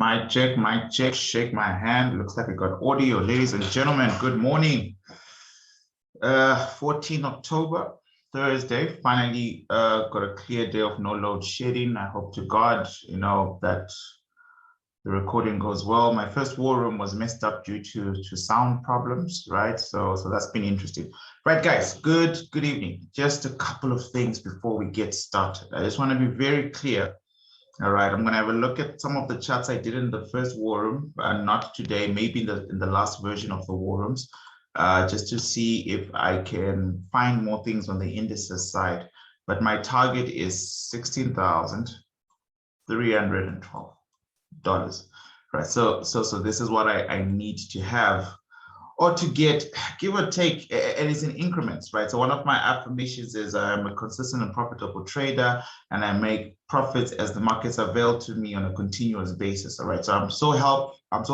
Mic check, shake my hand. Looks like we got audio. Ladies and gentlemen, good morning. 14 October, Thursday. Finally got a clear day of no load shedding. I hope to God, that the recording goes well. My first war room was messed up due to sound problems, right? So that's been interesting. Right, guys, good evening. Just a couple of things before we get started. I just want to be very clear. All right, I'm going to have a look at some of the charts I did in the first war room, not today, maybe in the last version of the war rooms, just to see if I can find more things on the indices side. But my target is $16,312, right? So this is what I need to have, or to get, give or take, and it's in increments, right? So one of my affirmations is I'm a consistent and profitable trader, and I make profits as the markets avail to me on a continuous basis, all right? So I'm so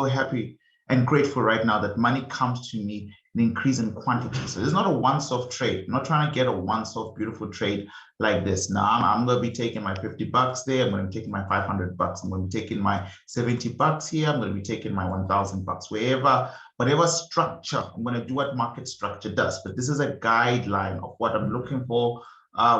happy and grateful right now that money comes to me in increasing quantity. So it's not a once-off trade. I'm not trying to get a once-off beautiful trade like this. Now I'm going to be taking my $50 there. I'm going to be taking my $500. I'm going to be taking my $70 here. I'm going to be taking my $1,000 whatever structure. I'm going to do what market structure does. But this is a guideline of what I'm looking for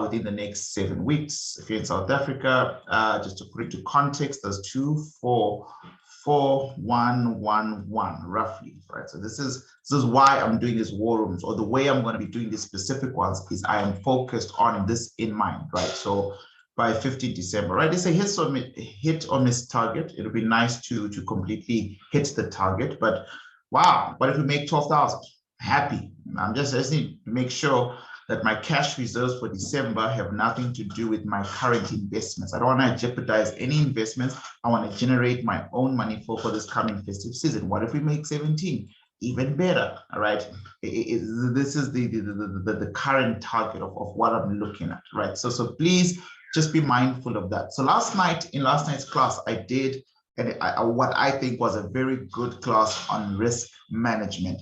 within the next 7 weeks. If you're in South Africa, just to put it to context, there's 244,111 roughly, right? So this is why I'm doing these war rooms, or the way I'm going to be doing these specific ones is I am focused on this in mind, right? So by 15 December, right? It's a hit or miss target. It'll be nice to completely hit the target, but wow, what if we make 12,000? Happy. I just need to make sure that my cash reserves for December have nothing to do with my current investments. I don't want to jeopardize any investments. I want to generate my own money for this coming festive season. What if we make 17? Even better, all right? This is the current target of what I'm looking at, right? So please just be mindful of that. So in last night's class, I did what I think was a very good class on risk management.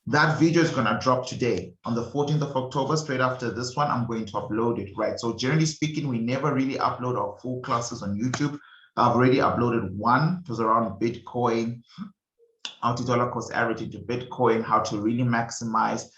That video is going to drop today on the 14th of October. Straight after this one, I'm going to upload it, right? So generally speaking, we never really upload our full classes on YouTube. I've already uploaded one. It was around Bitcoin, multi-dollar cost average into Bitcoin, how to really maximize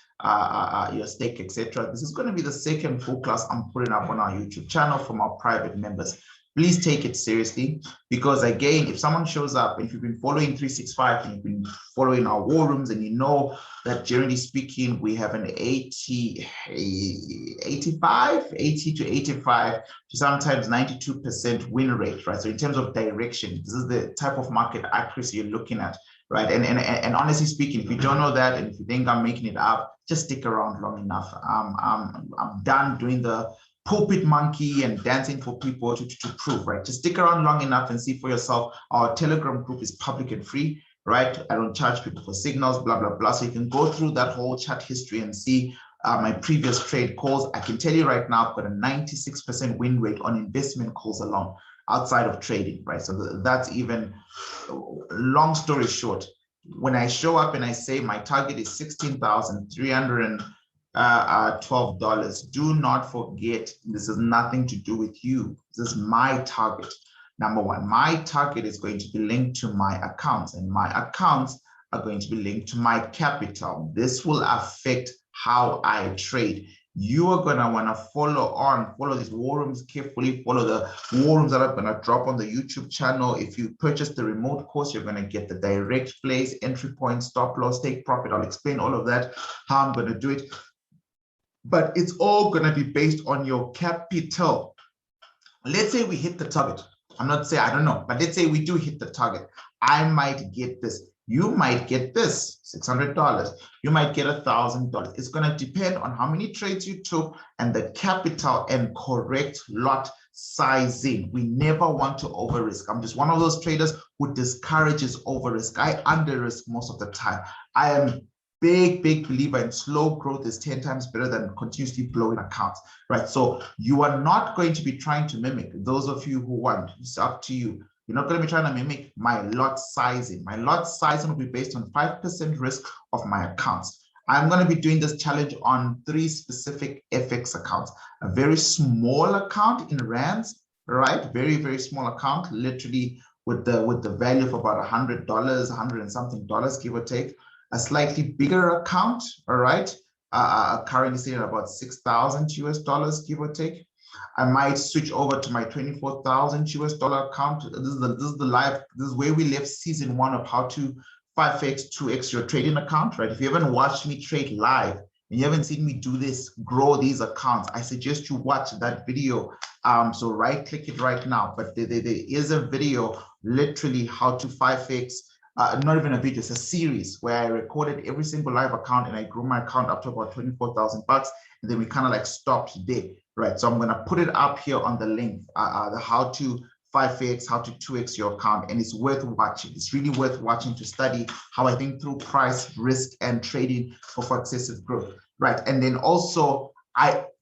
your stake, etc. This is going to be the second full class I'm putting up on our YouTube channel from our private members. Please take it seriously, because again, if someone shows up, if you've been following 365 and you've been following our war rooms, and you know that generally speaking, we have an 80 to 85 to sometimes 92% win rate, right? So in terms of direction, this is the type of market accuracy you're looking at, right? And honestly speaking, if you don't know that, and if you think I'm making it up, just stick around long enough. I'm done doing the pulpit monkey and dancing for people to prove, right? Just stick around long enough and see for yourself. Our Telegram group is public and free, right? I don't charge people for signals, blah, blah, blah. So you can go through that whole chat history and see my previous trade calls. I can tell you right now, I've got a 96% win rate on investment calls alone outside of trading, right? So that's even, long story short, when I show up and I say my target is $16,312, do not forget, this has nothing to do with you. This is my target. Number one, my target is going to be linked to my accounts, and my accounts are going to be linked to my capital. This will affect how I trade. You are going to want to follow these war rooms carefully, follow the war rooms that are going to drop on the YouTube channel. If you purchase the remote course, you're going to get the direct plays, entry points, stop loss, take profit. I'll explain all of that, how I'm going to do it. But it's all going to be based on your capital. Let's say we hit the target. I'm not saying, I don't know, but let's say we do hit the target. I might get this. You might get this, $600. You might get $1,000. It's going to depend on how many trades you took and the capital and correct lot sizing. We never want to over risk. I'm just one of those traders who discourages over risk. I under risk most of the time. I am big believer in slow growth is 10 times better than continuously blowing accounts, right? So you are not going to be trying to mimic, those of you who want, it's up to you. You're not going to be trying to mimic my lot sizing. My lot sizing will be based on 5% risk of my accounts. I'm going to be doing this challenge on 3 specific FX accounts. A very small account in rands, right? Very small account, literally with the value of about $100, $100 and something dollars, give or take. A slightly bigger account, all right, currently sitting at about 6,000 US dollars, give or take. I might switch over to my 24,000 US dollar account. This is where we left season 1 of how to 5x, 2x your trading account, right? If you haven't watched me trade live and you haven't seen me do this, grow these accounts, I suggest you watch that video. So right click it right now, but there is a video, literally how to 5x, not even a video, it's a series where I recorded every single live account and I grew my account up to about 24,000 bucks. And then we kind of like stopped there, right? So I'm going to put it up here on the link, the how to 5x, how to 2x your account, and it's worth watching. It's really worth watching to study how I think through price, risk, and trading for excessive growth, right? And then also,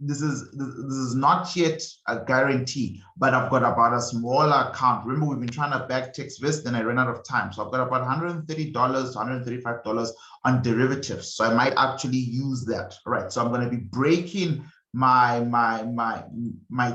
this is not yet a guarantee, but I've got about a smaller account. Remember, we've been trying to back text risk, then I ran out of time. So I've got about $130 to $135 on derivatives. So I might actually use that, right? So I'm going to be breaking my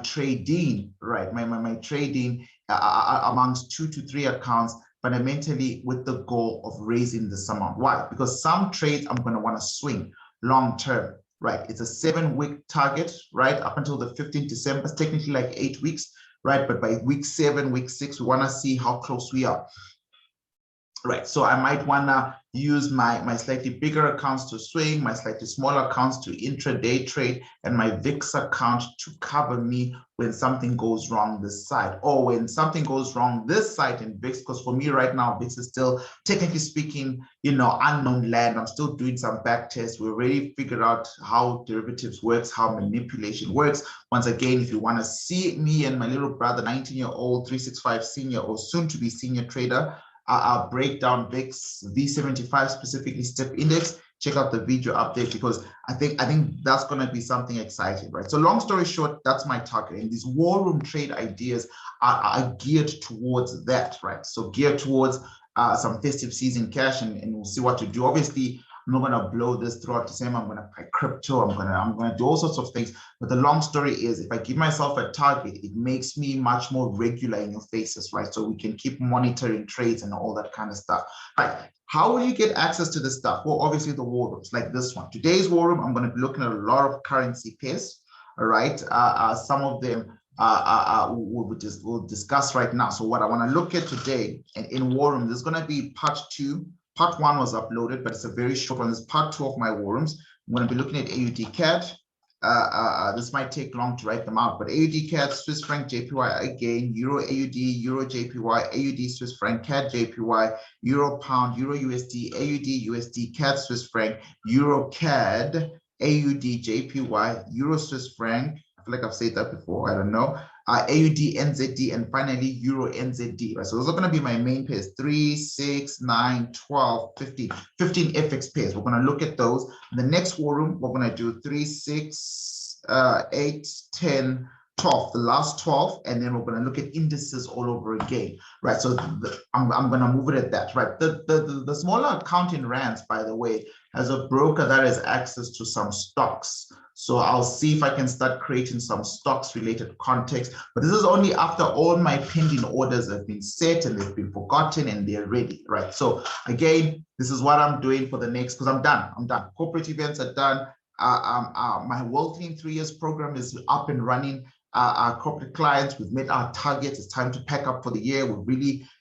trading, right? My trading amongst 2 to 3 accounts, fundamentally with the goal of raising this amount. Why? Because some trades I'm going to want to swing long term. Right, it's a 7-week target, right? Up until the 15th December, it's technically like 8 weeks, right? But by week 7, week 6, we want to see how close we are. Right, so I might want to use my slightly bigger accounts to swing, my slightly smaller accounts to intraday trade, and my VIX account to cover me when something goes wrong this side, or when something goes wrong this side in VIX, because for me right now, VIX is still, technically speaking, you know, unknown land. I'm still doing some back tests. We already figured out how derivatives works, how manipulation works. Once again, if you want to see me and my little brother, 19-year-old, 365 senior or soon to be senior trader, break down VIX, V75 specifically step index, check out the video update, because I think that's going to be something exciting, right? So long story short, that's my target. And these war room trade ideas are geared towards that, right? So geared towards some festive season cash, and we'll see what to do. Obviously, I'm not going to blow this throughout December. I'm going to buy crypto. I'm going to do all sorts of things. But the long story is, if I give myself a target, it makes me much more regular in your faces, right? So we can keep monitoring trades and all that kind of stuff. Right. How will you get access to this stuff? Well, obviously the war rooms like this one. Today's war room, I'm going to be looking at a lot of currency pairs. All right. Some of them we'll discuss right now. So what I want to look at today in war room, there's going to be part 2. Part 1 was uploaded, but it's a very short one. It's part 2 of my war rooms. I'm going to be looking at AUDCAD. This might take long to write them out, but AUDCAD, Swiss franc JPY again, Euro AUD, Euro JPY, AUD Swiss franc, CAD JPY, Euro pound, Euro USD, AUD USD, CAD Swiss franc, Euro CAD, AUD JPY, Euro Swiss franc. I feel like I've said that before. I don't know. AUDNZD, and finally EURNZD. Right? So those are going to be my main pairs: 3, 6, 9, 12, 15 FX pairs. We're going to look at those. In the next war room, we're going to do 3, 6, 8, 10, 12, the last 12, and then we're going to look at indices all over again, right? So I'm going to move it at that, right? The smaller account in rands, by the way, has a broker that has access to some stocks. So I'll see if I can start creating some stocks related context, but this is only after all my pending orders have been set and they've been forgotten and they're ready, right? So again, this is what I'm doing for the next, because I'm done. Corporate events are done. My Wealth in 3 years program is up and running. Our corporate clients, we've met our targets. It's time to pack up for the year.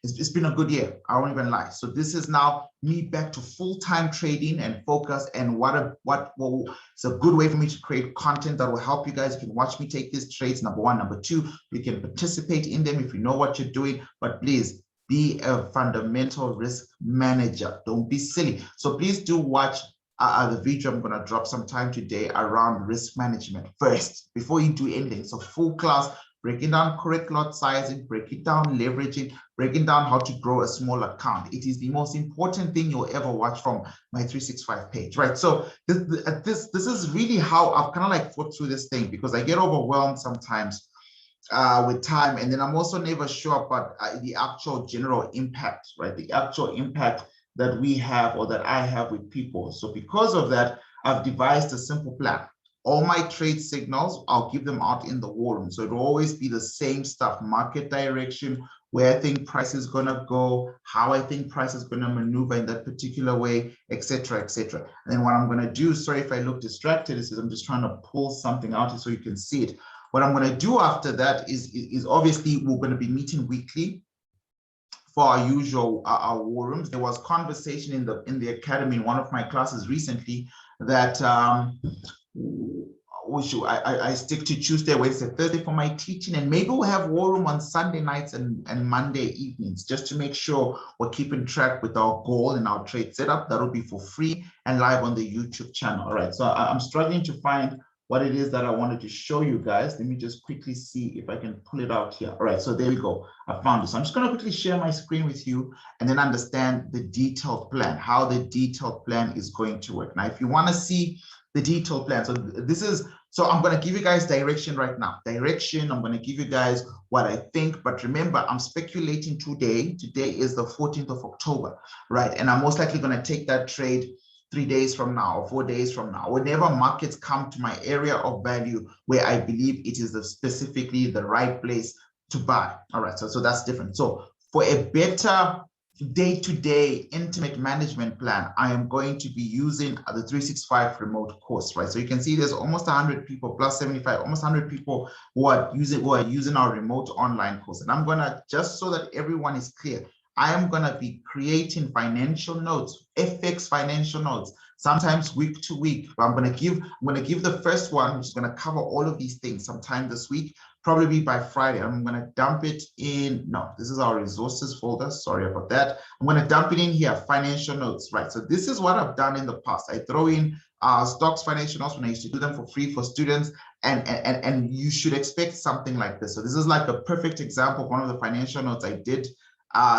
It's been a good year. I won't even lie. So this is now me back to full-time trading and focus. And it's a good way for me to create content that will help you guys. You can watch me take these trades. Number 1, number 2, you can participate in them if you know what you're doing. But please be a fundamental risk manager. Don't be silly. So please do watch the video I'm going to drop sometime today around risk management first before you do anything. So full class, breaking down correct lot sizing, breaking down leveraging, breaking down how to grow a small account. It is the most important thing you'll ever watch from my 365 page, right? So this is really how I've kind of like thought through this thing, because I get overwhelmed sometimes with time, and then I'm also never sure about the actual general impact, right? The actual impact that we have or that I have with people. So because of that, I've devised a simple plan. All my trade signals, I'll give them out in the war room. So it will always be the same stuff: market direction, where I think price is going to go, how I think price is going to maneuver in that particular way, etc., etc. And then what I'm going to do, sorry if I look distracted, is I'm just trying to pull something out so you can see it. What I'm going to do after that is obviously we're going to be meeting weekly for our usual our war rooms. There was conversation in the academy in one of my classes recently that I stick to Tuesday, Wednesday, Thursday for my teaching, and maybe we'll have war room on Sunday nights and Monday evenings, just to make sure we're keeping track with our goal and our trade setup. That'll be for free and live on the YouTube channel. All right, so I'm struggling to find what it is that I wanted to show you guys. Let me just quickly see if I can pull it out here. All right, so there we go. I found this. I'm just going to quickly share my screen with you and then understand the detailed plan, how the detailed plan is going to work. Now, if you want to see the detailed plan, so I'm going to give you guys direction right now. Direction, I'm going to give you guys what I think, but remember, I'm speculating today. Today is the 14th of October, right? And I'm most likely going to take that trade 3 days from now or 4 days from now, whenever markets come to my area of value where I believe it is specifically the right place to buy. All right, so that's different. So for a better day-to-day intimate management plan, I am going to be using the 365 remote course, right? So you can see there's almost 100 people plus 75, almost 100 people who are using our remote online course. And I'm gonna, just so that everyone is clear, I am going to be creating financial notes, FX financial notes, sometimes week to week. But I'm going to give the first one, which is going to cover all of these things sometime this week, probably by Friday. I'm going to dump it in. No, this is our resources folder. Sorry about that. I'm going to dump it in here, financial notes, right? So this is what I've done in the past. I throw in stocks financial notes when I used to do them for free for students, and you should expect something like this. So this is like a perfect example of one of the financial notes I did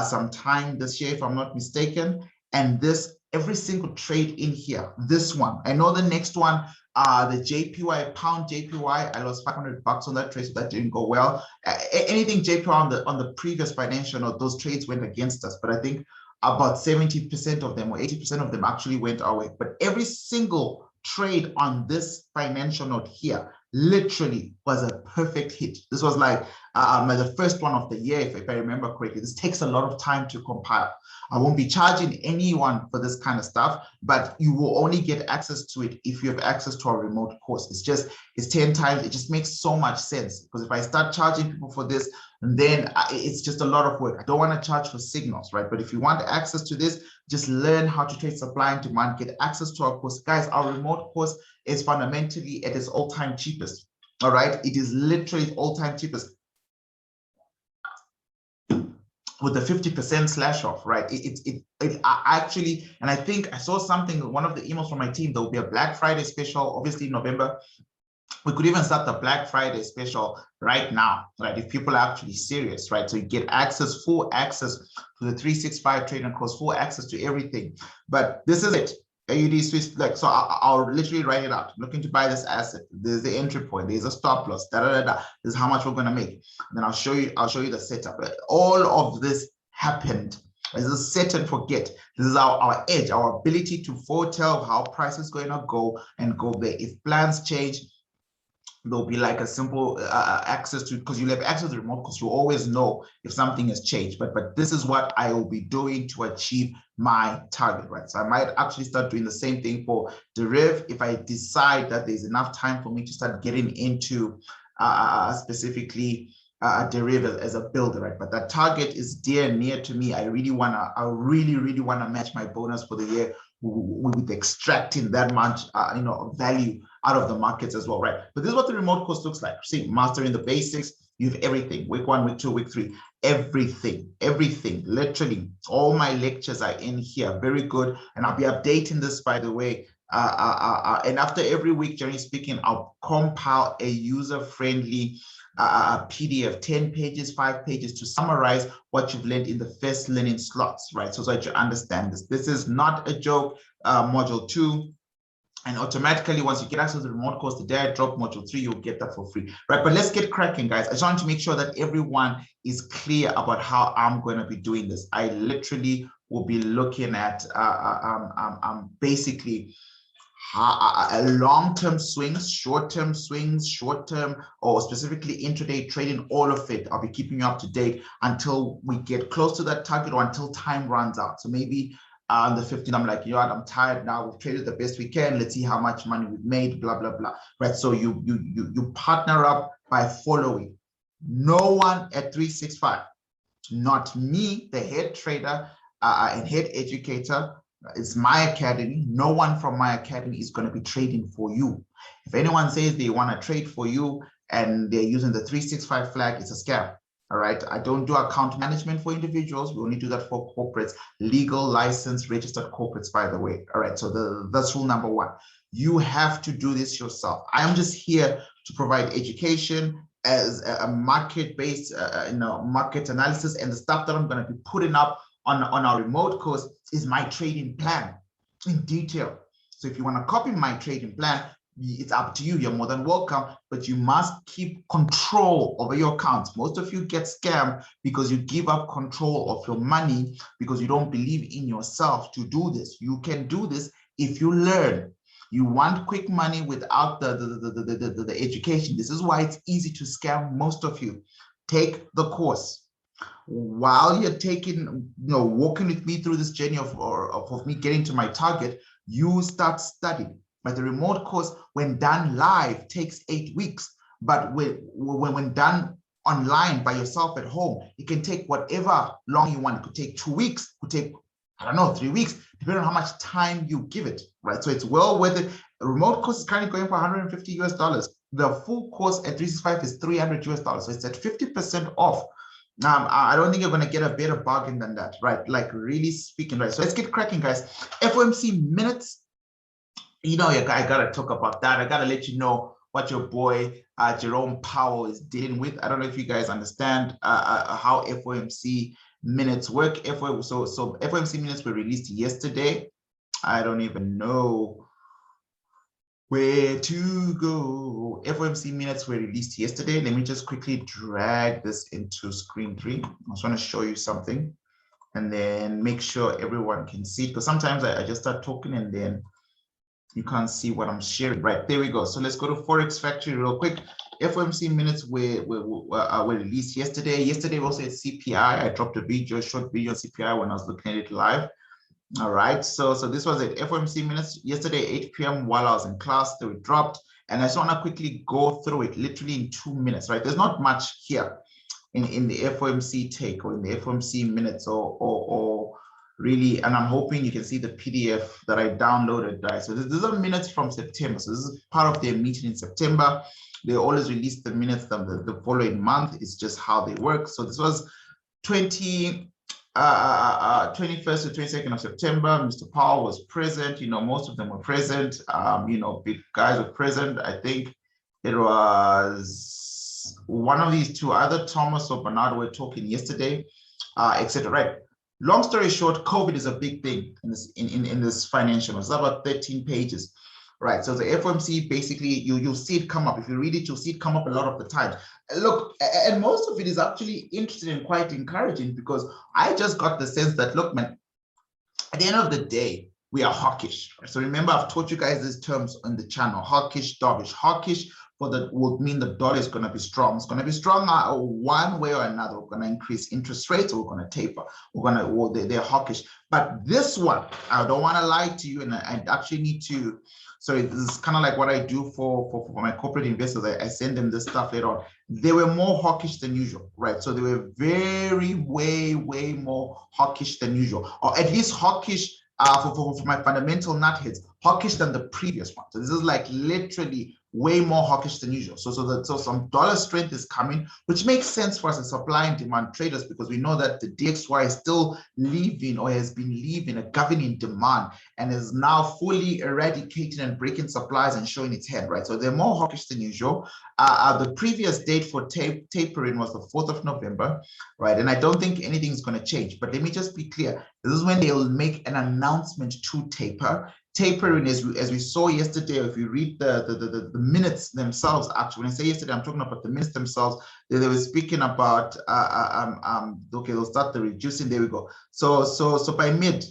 sometime this year, if I'm not mistaken. And this, every single trade in here, this one, I know the next one, the JPY, pound JPY, I lost $500 on that trade, so that didn't go well. Anything JPY on the previous financial note, those trades went against us, but I think about 70% of them or 80% of them actually went our way. But every single trade on this financial note here literally was a perfect hit. This was like the first one of the year, if I remember correctly. This takes a lot of time to compile. I won't be charging anyone for this kind of stuff, but you will only get access to it if you have access to our remote course. It's 10 times, it just makes so much sense, because if I start charging people for this, then it's just a lot of work. I don't want to charge for signals, right? But if you want access to this, just learn how to trade supply and demand, get access to our course. Guys, our remote course is fundamentally at its all-time cheapest. All right, it is literally all-time cheapest with the 50% slash off, right? It actually, and I think I saw something, one of the emails from my team, there will be a Black Friday special, obviously in November. We could even start the Black Friday special right now, right? If people are actually serious, right? So you get access, full access to the 365 trading course, full access to everything. But this is it. AUD Swiss, like, so I'll literally write it out. I'm looking to buy this asset. There's the entry point. There's a stop loss. This is how much we're going to make. And then I'll show you the setup. All of this happened. This is set and forget. This is our edge, our ability to foretell how price is going to go and go there. If plans change, there'll be like a simple access to, because you'll have access to the remote, because you always know if something has changed. But this is what I will be doing to achieve my target, right? So I might actually start doing the same thing for deriv if I decide that there's enough time for me to start getting into specifically deriv as a builder, right? But that target is dear and near to me. I really wanna match my bonus for the year with extracting that much value out of the markets as well, right? But this is what the remote course looks like. See, mastering the basics, you have everything. Week 1, week 2, week 3, everything, literally. All my lectures are in here. Very good. And I'll be updating this, by the way. And after every week, generally speaking, I'll compile a user-friendly PDF, 10 pages, 5 pages, to summarize what you've learned in the first learning slots, right? So that you understand this. This is not a joke. Module 2. And automatically, once you get access to the remote course, the day I drop module 3, you'll get that for free, right? But let's get cracking, guys. I just want to make sure that everyone is clear about how I'm going to be doing this. I literally will be looking at basically long-term swings, short-term swings, short-term or specifically intraday trading, all of it. I'll be keeping you up to date until we get close to that target or until time runs out. So maybe on the 15th, I'm like, you know what, I'm tired now. We've traded the best we can. Let's see how much money we've made, blah, blah, blah. Right. So you partner up by following. No one at 365, not me, the head trader and head educator. It's my academy. No one from my academy is going to be trading for you. If anyone says they want to trade for you and they're using the 365 flag, it's a scam. All right. I don't do account management for individuals. We only do that for corporates, legal, licensed, registered corporates, by the way. All right. So that's rule number one. You have to do this yourself. I am just here to provide education as a market-based, market analysis, and the stuff that I'm going to be putting up on our remote course is my trading plan in detail. So if you want to copy my trading plan, it's up to you. You're more than welcome, but you must keep control over your accounts. Most of you get scammed because you give up control of your money because you don't believe in yourself to do this. You can do this if you learn. You want quick money without the education. This is why it's easy to scam most of you. Take the course. While you're walking with me through this journey of me getting to my target, you start studying. But the remote course, when done live, takes 8 weeks. But when done online by yourself at home, it can take whatever long you want. It could take 2 weeks, it could take, I don't know, 3 weeks, depending on how much time you give it, right? So it's well worth it. A remote course is currently going for $150. The full course at 365 is $300. So it's at 50% off. I don't think you're going to get a better bargain than that, right? Like really speaking, right? So let's get cracking, guys. FOMC minutes. I got to talk about that. I got to let you know what your boy Jerome Powell is dealing with. I don't know if you guys understand how FOMC minutes work. So FOMC minutes were released yesterday. I don't even know where to go. FOMC minutes were released yesterday. Let me just quickly drag this into screen 3. I just want to show you something and then make sure everyone can see it, because sometimes I just start talking and then you can't see what I'm sharing. Right, there we go. So let's go to Forex Factory real quick. FOMC minutes were released yesterday. Yesterday also at CPI. I dropped a short video on CPI when I was looking at it live. All right, so this was at FOMC minutes yesterday, 8 p.m. while I was in class. They were dropped, and I just want to quickly go through it literally in 2 minutes. Right, there's not much here in the FOMC take or in the FOMC minutes or really, and I'm hoping you can see the PDF that I downloaded, right? So these are minutes from September. So this is part of their meeting in September. They always release the minutes the following month. It's just how they work. So this was 21st to 22nd of September. Mr. Powell was present. Most of them were present. Big guys were present. I think it was one of these two, either Thomas or Bernardo were talking yesterday, etc. Right. Long story short, COVID is a big thing in this financial. It's about 13 pages, right? So the FOMC, basically, you'll see it come up. If you read it, you'll see it come up a lot of the time. Look, and most of it is actually interesting and quite encouraging, because I just got the sense that, look, man, at the end of the day, we are hawkish. So remember, I've taught you guys these terms on the channel: hawkish, dovish. Hawkish would mean the dollar is going to be strong. It's going to be strong one way or another. We're going to increase interest rates, or we're going to taper. They're hawkish. But this one, I don't want to lie to you, and I actually need to. So this is kind of like what I do for my corporate investors. I send them this stuff later on. They were more hawkish than usual, right? So they were way more hawkish than usual, or at least hawkish for my fundamental nutheads, hawkish than the previous one. So this is like literally way more hawkish than usual. So some dollar strength is coming, which makes sense for us as supply and demand traders, because we know that the DXY is still leaving, or has been leaving, a governing demand, and is now fully eradicating and breaking supplies and showing its head, right? So they're more hawkish than usual. The previous date for tapering was the 4th of November, right? And I don't think anything's going to change. But let me just be clear. This is when they'll make an announcement to taper. Tapering, as we saw yesterday, if you read the minutes themselves, actually, when I say yesterday, I'm talking about the minutes themselves. They were speaking about okay, they'll start the reducing. There we go. So by mid,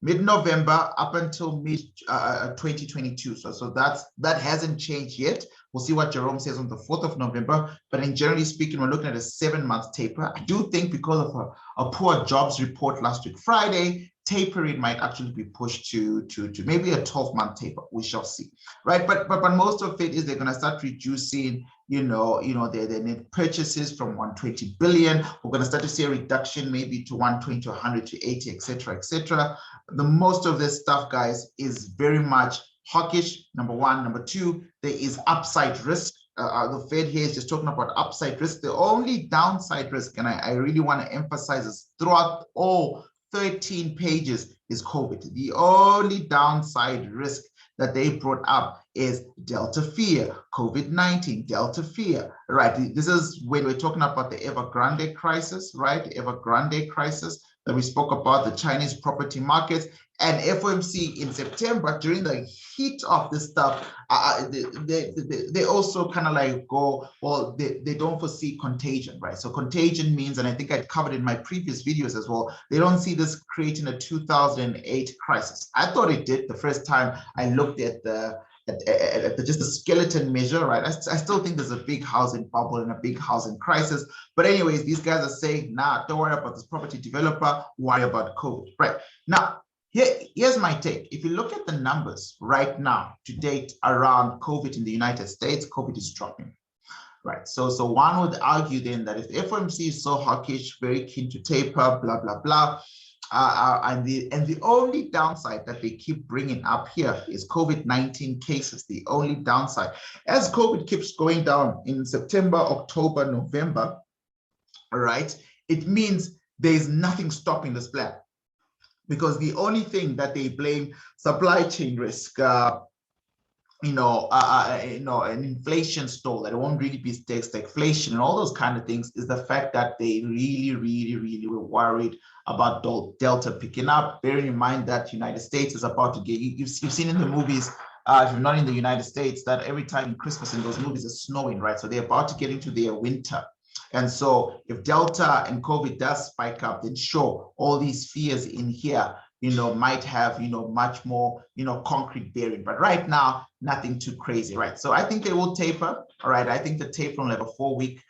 mid-November up until mid 2022. So that hasn't changed yet. We'll see what Jerome says on the 4th of November. But in generally speaking, we're looking at a 7-month taper. I do think because of a poor jobs report last week Friday, tapering might actually be pushed to maybe a 12-month taper. We shall see, right? But most of it is they're going to start reducing, their net purchases from 120 billion. We're going to start to see a reduction maybe to 120, to 100, to 80, etc., etc. The most of this stuff, guys, is very much hawkish. Number one. Number two, there is upside risk. The Fed here is just talking about upside risk. The only downside risk, and I really want to emphasize this throughout all 13 pages, is COVID. The only downside risk that they brought up is Delta fear, COVID-19, Delta fear, right? This is when we're talking about the Evergrande crisis, right? Evergrande crisis that we spoke about, the Chinese property markets, and FOMC in September, during the heat of this stuff, they also kind of like go, well, they don't foresee contagion, right? So contagion means, and I think I covered in my previous videos as well, they don't see this creating a 2008 crisis. I thought it did the first time I looked at just the skeleton measure, right? I still think there's a big housing bubble and a big housing crisis. But anyways, these guys are saying, nah, don't worry about this property developer, worry about COVID, right? Now, here's my take. If you look at the numbers right now to date around COVID in the United States, COVID is dropping, right? So one would argue then that if FOMC is so hawkish, very keen to taper, blah, blah, blah, and the only downside that they keep bringing up here is COVID-19 cases, the only downside. As COVID keeps going down in September, October, November, all right, it means there's nothing stopping this plan. Because the only thing that they blame supply chain risk, an inflation stall that won't really be stagflation and all those kind of things, is the fact that they really were worried about Delta picking up. Bearing in mind that United States is about to get, you've seen in the movies, if you're not in the United States, that every time in Christmas in those movies it's snowing, right? So they're about to get into their winter. And so if Delta and COVID does spike up, then sure, all these fears in here, might have, much more, concrete bearing. But right now, nothing too crazy, right? So I think they will taper, all right? I think the taper will have a 4-week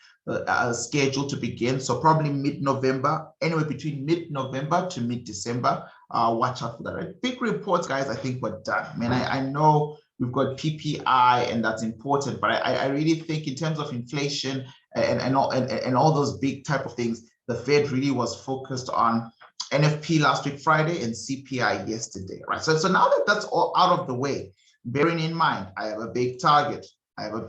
schedule to begin. So probably mid-November, anywhere between mid-November to mid-December. Watch out for that, right? Big reports, guys, I think we're done. I mean, I know we've got PPI and that's important, but I really think in terms of inflation and all those big type of things, the Fed really was focused on NFP last week Friday and CPI yesterday, right? So now that that's all out of the way, bearing in mind, I have a big target. You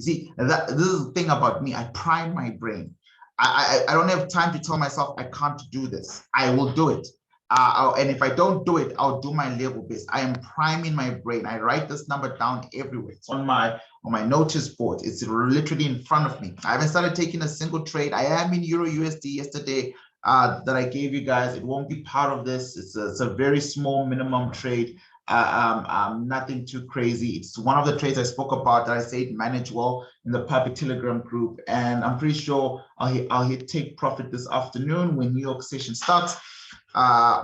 see, this is the thing about me. I prime my brain. I don't have time to tell myself I can't do this. I will do it. And if I don't do it, I'll do my level base. I am priming my brain. I write this number down everywhere. It's on my notice board. It's literally in front of me. I haven't started taking a single trade. I am in EURUSD yesterday that I gave you guys. It won't be part of this. It's a very small minimum trade. Nothing too crazy. It's one of the trades I spoke about that I said manage well in the public Telegram group. And I'm pretty sure I'll hit take profit this afternoon when New York session starts.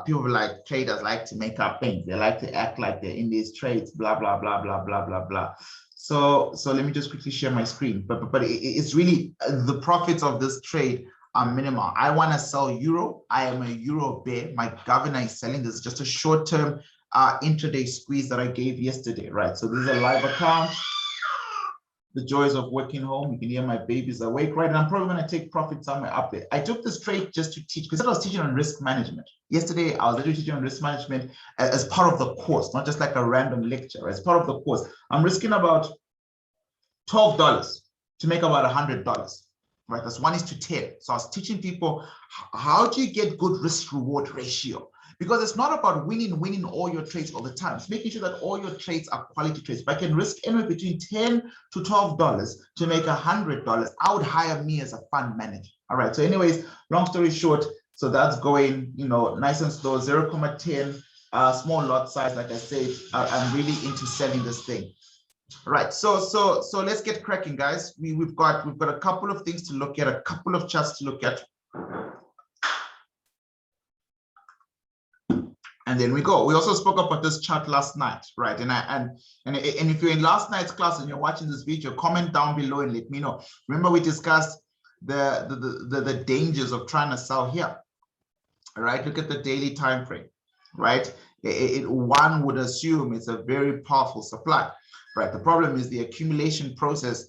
People like traders like to make up things. They like to act like they're in these trades, blah, blah, blah, blah, blah, blah, blah. So let me just quickly share my screen. But it's really the profits of this trade are minimal. I want to sell euro. I am a euro bear. My governor is selling. This is just a short-term intraday squeeze that I gave yesterday, right? So this is a live account. The joys of working home. You can hear my babies awake, right? And I'm probably going to take profit somewhere up there. I took this trade just to teach, because I was teaching on risk management. Yesterday, I was literally teaching on risk management as part of the course, not just like a random lecture, as part of the course. I'm risking about $12 to make about $100, right? That's 1:10. So I was teaching people, how do you get good risk reward ratio? Because it's not about winning all your trades all the time. It's making sure that all your trades are quality trades. If I can risk anywhere between $10 to $12 to make $100, I would hire me as a fund manager. All right. So anyways, long story short, so that's going, nice and slow, 0.10, small lot size. Like I said, I'm really into selling this thing. Right. So let's get cracking, guys. We've got a couple of things to look at, a couple of charts to look at. And then we go. We also spoke about this chart last night, right? And if you're in last night's class and you're watching this video, comment down below and let me know. Remember, we discussed the dangers of trying to sell here. All right, look at the daily time frame, right? One would assume it's a very powerful supply, right? The problem is the accumulation process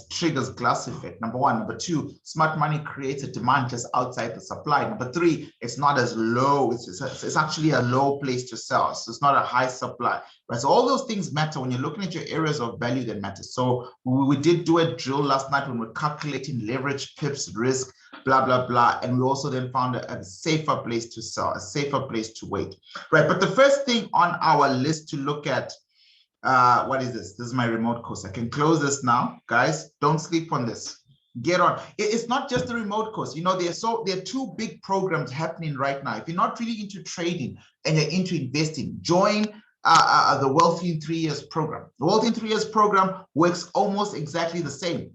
triggers glass effect, number one. Number two, smart money creates a demand just outside the supply. Number three, it's not as low. It's actually a low place to sell. So it's not a high supply, right? So all those things matter when you're looking at your areas of value that matter. So we did do a drill last night when we're calculating leverage, pips, risk, blah, blah, blah. And we also then found a safer place to sell, a safer place to wait, right? But the first thing on our list to look at, what is this? This is my remote course. I can close this now, guys. Don't sleep on this. Get on. It's not just the remote course. You know, there are two big programs happening right now. If you're not really into trading and you're into investing, join the Wealthy in 3 Years program. The Wealthy in 3 Years program works almost exactly the same.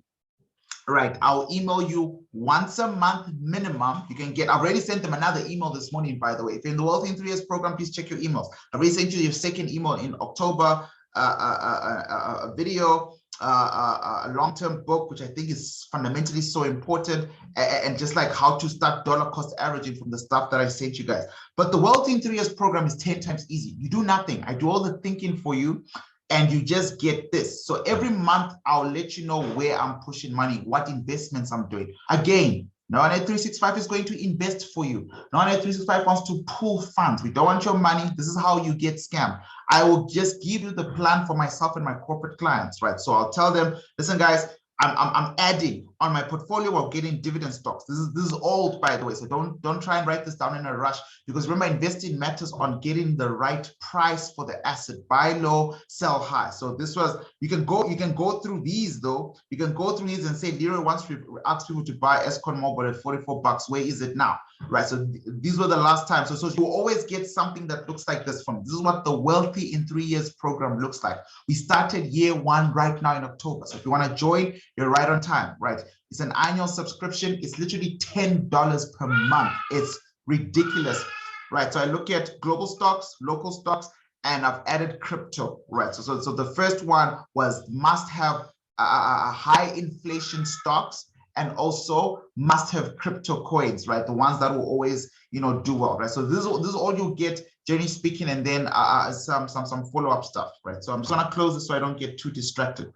Right, I'll email you once a month minimum. You can get, I've already sent them another email this morning, by the way. If you're in the Wealthy in 3 Years program, please check your emails. I've already sent you your second email in October, a video, a long-term book, which I think is fundamentally so important, and just like how to start dollar cost averaging from the stuff that I sent you guys. But the Wealthy in 3 Years program is 10 times easy. You do nothing. I do all the thinking for you, and you just get this. So every month, I'll let you know where I'm pushing money, what investments I'm doing. Again, no one at 365 is going to invest for you. No one at 365 wants to pool funds. We don't want your money. This is how you get scammed. I will just give you the plan for myself and my corporate clients, right? So I'll tell them, listen, guys, I'm adding on my portfolio of getting dividend stocks. This is old, by the way. So don't try and write this down in a rush, because remember, investing matters on getting the right price for the asset. Buy low, sell high. So this was, you can go through these though. You can go through these and say, Leroy wants to ask people to buy Escon Mobile at 44 bucks. Where is it now? Right. So these were the last time. So you always get something that looks like this from. This is what the Wealthy in 3 Years program looks like. We started year one right now in October. So if you want to join, you're right on time, right? It's an annual subscription. It's literally $10 per month. It's ridiculous, right? So I look at global stocks, local stocks, and I've added crypto, right? So the first one was must have high inflation stocks, and also must have crypto coins, right? The ones that will always, you know, do well, right? So this is all you get, generally speaking, and then some follow-up stuff, right? So I'm just gonna close this so I don't get too distracted.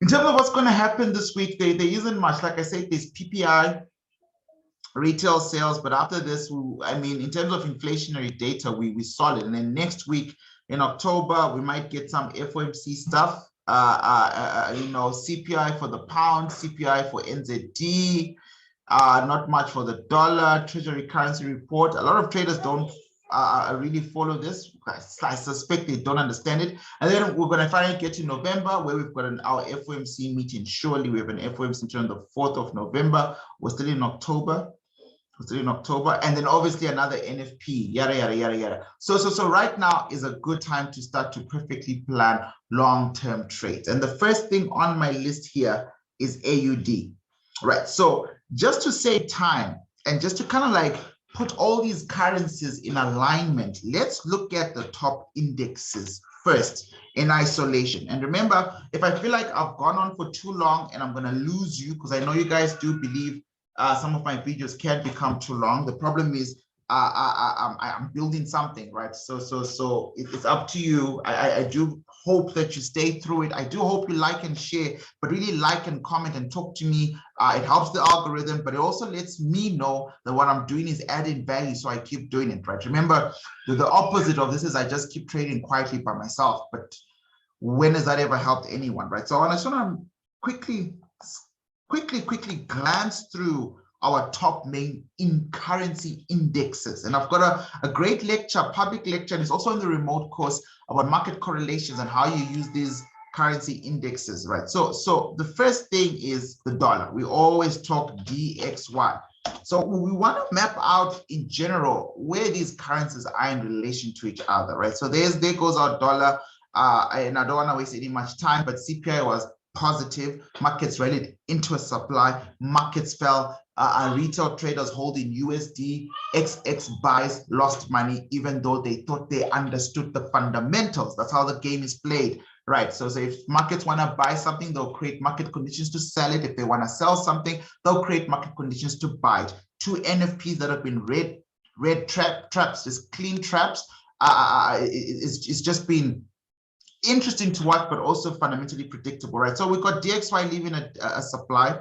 In terms of what's going to happen this week, there isn't much. Like I said, there's PPI, retail sales, but after this, I mean, in terms of inflationary data, we solid. And then next week in October, we might get some FOMC stuff. You know, CPI for the pound, CPI for NZD, not much for the dollar, treasury currency report. A lot of traders don't really follow this. I suspect they don't understand it. And then we're going to finally get to November, where we've got our FOMC meeting. Surely we have an FOMC meeting on the 4th of November. We're still in October. And then obviously another NFP, yada, yada, yada, yada. So right now is a good time to start to perfectly plan long-term trades. And the first thing on my list here is AUD, right? So just to save time and just to kind of like put all these currencies in alignment, let's look at the top indexes first in isolation. And remember, if I feel like I've gone on for too long and I'm going to lose you, because I know you guys do believe some of my videos can become too long. The problem is I'm building something, right? So it's up to you. I do hope that you stay through it. I do hope you like and share, but really like and comment and talk to me. It helps the algorithm, but it also lets me know that what I'm doing is adding value, so I keep doing it, right? Remember, the opposite of this is I just keep trading quietly by myself, but when has that ever helped anyone, right? So I just want to quickly glance through our top main currency indexes. And I've got a great lecture, public lecture, and it's also in the remote course about market correlations and how you use these currency indexes, right? So the first thing is the dollar. We always talk DXY. So we want to map out in general where these currencies are in relation to each other, right? So there goes our dollar, and I don't want to waste any much time, but CPI was positive, markets rallied into a supply, markets fell, retail traders holding USD, XX buys lost money, even though they thought they understood the fundamentals. That's how the game is played, right? So if markets want to buy something, they'll create market conditions to sell it. If they want to sell something, they'll create market conditions to buy it. Two NFPs that have been red traps, just clean traps. It's just been interesting to watch, but also fundamentally predictable, right? So we've got DXY leaving a supply,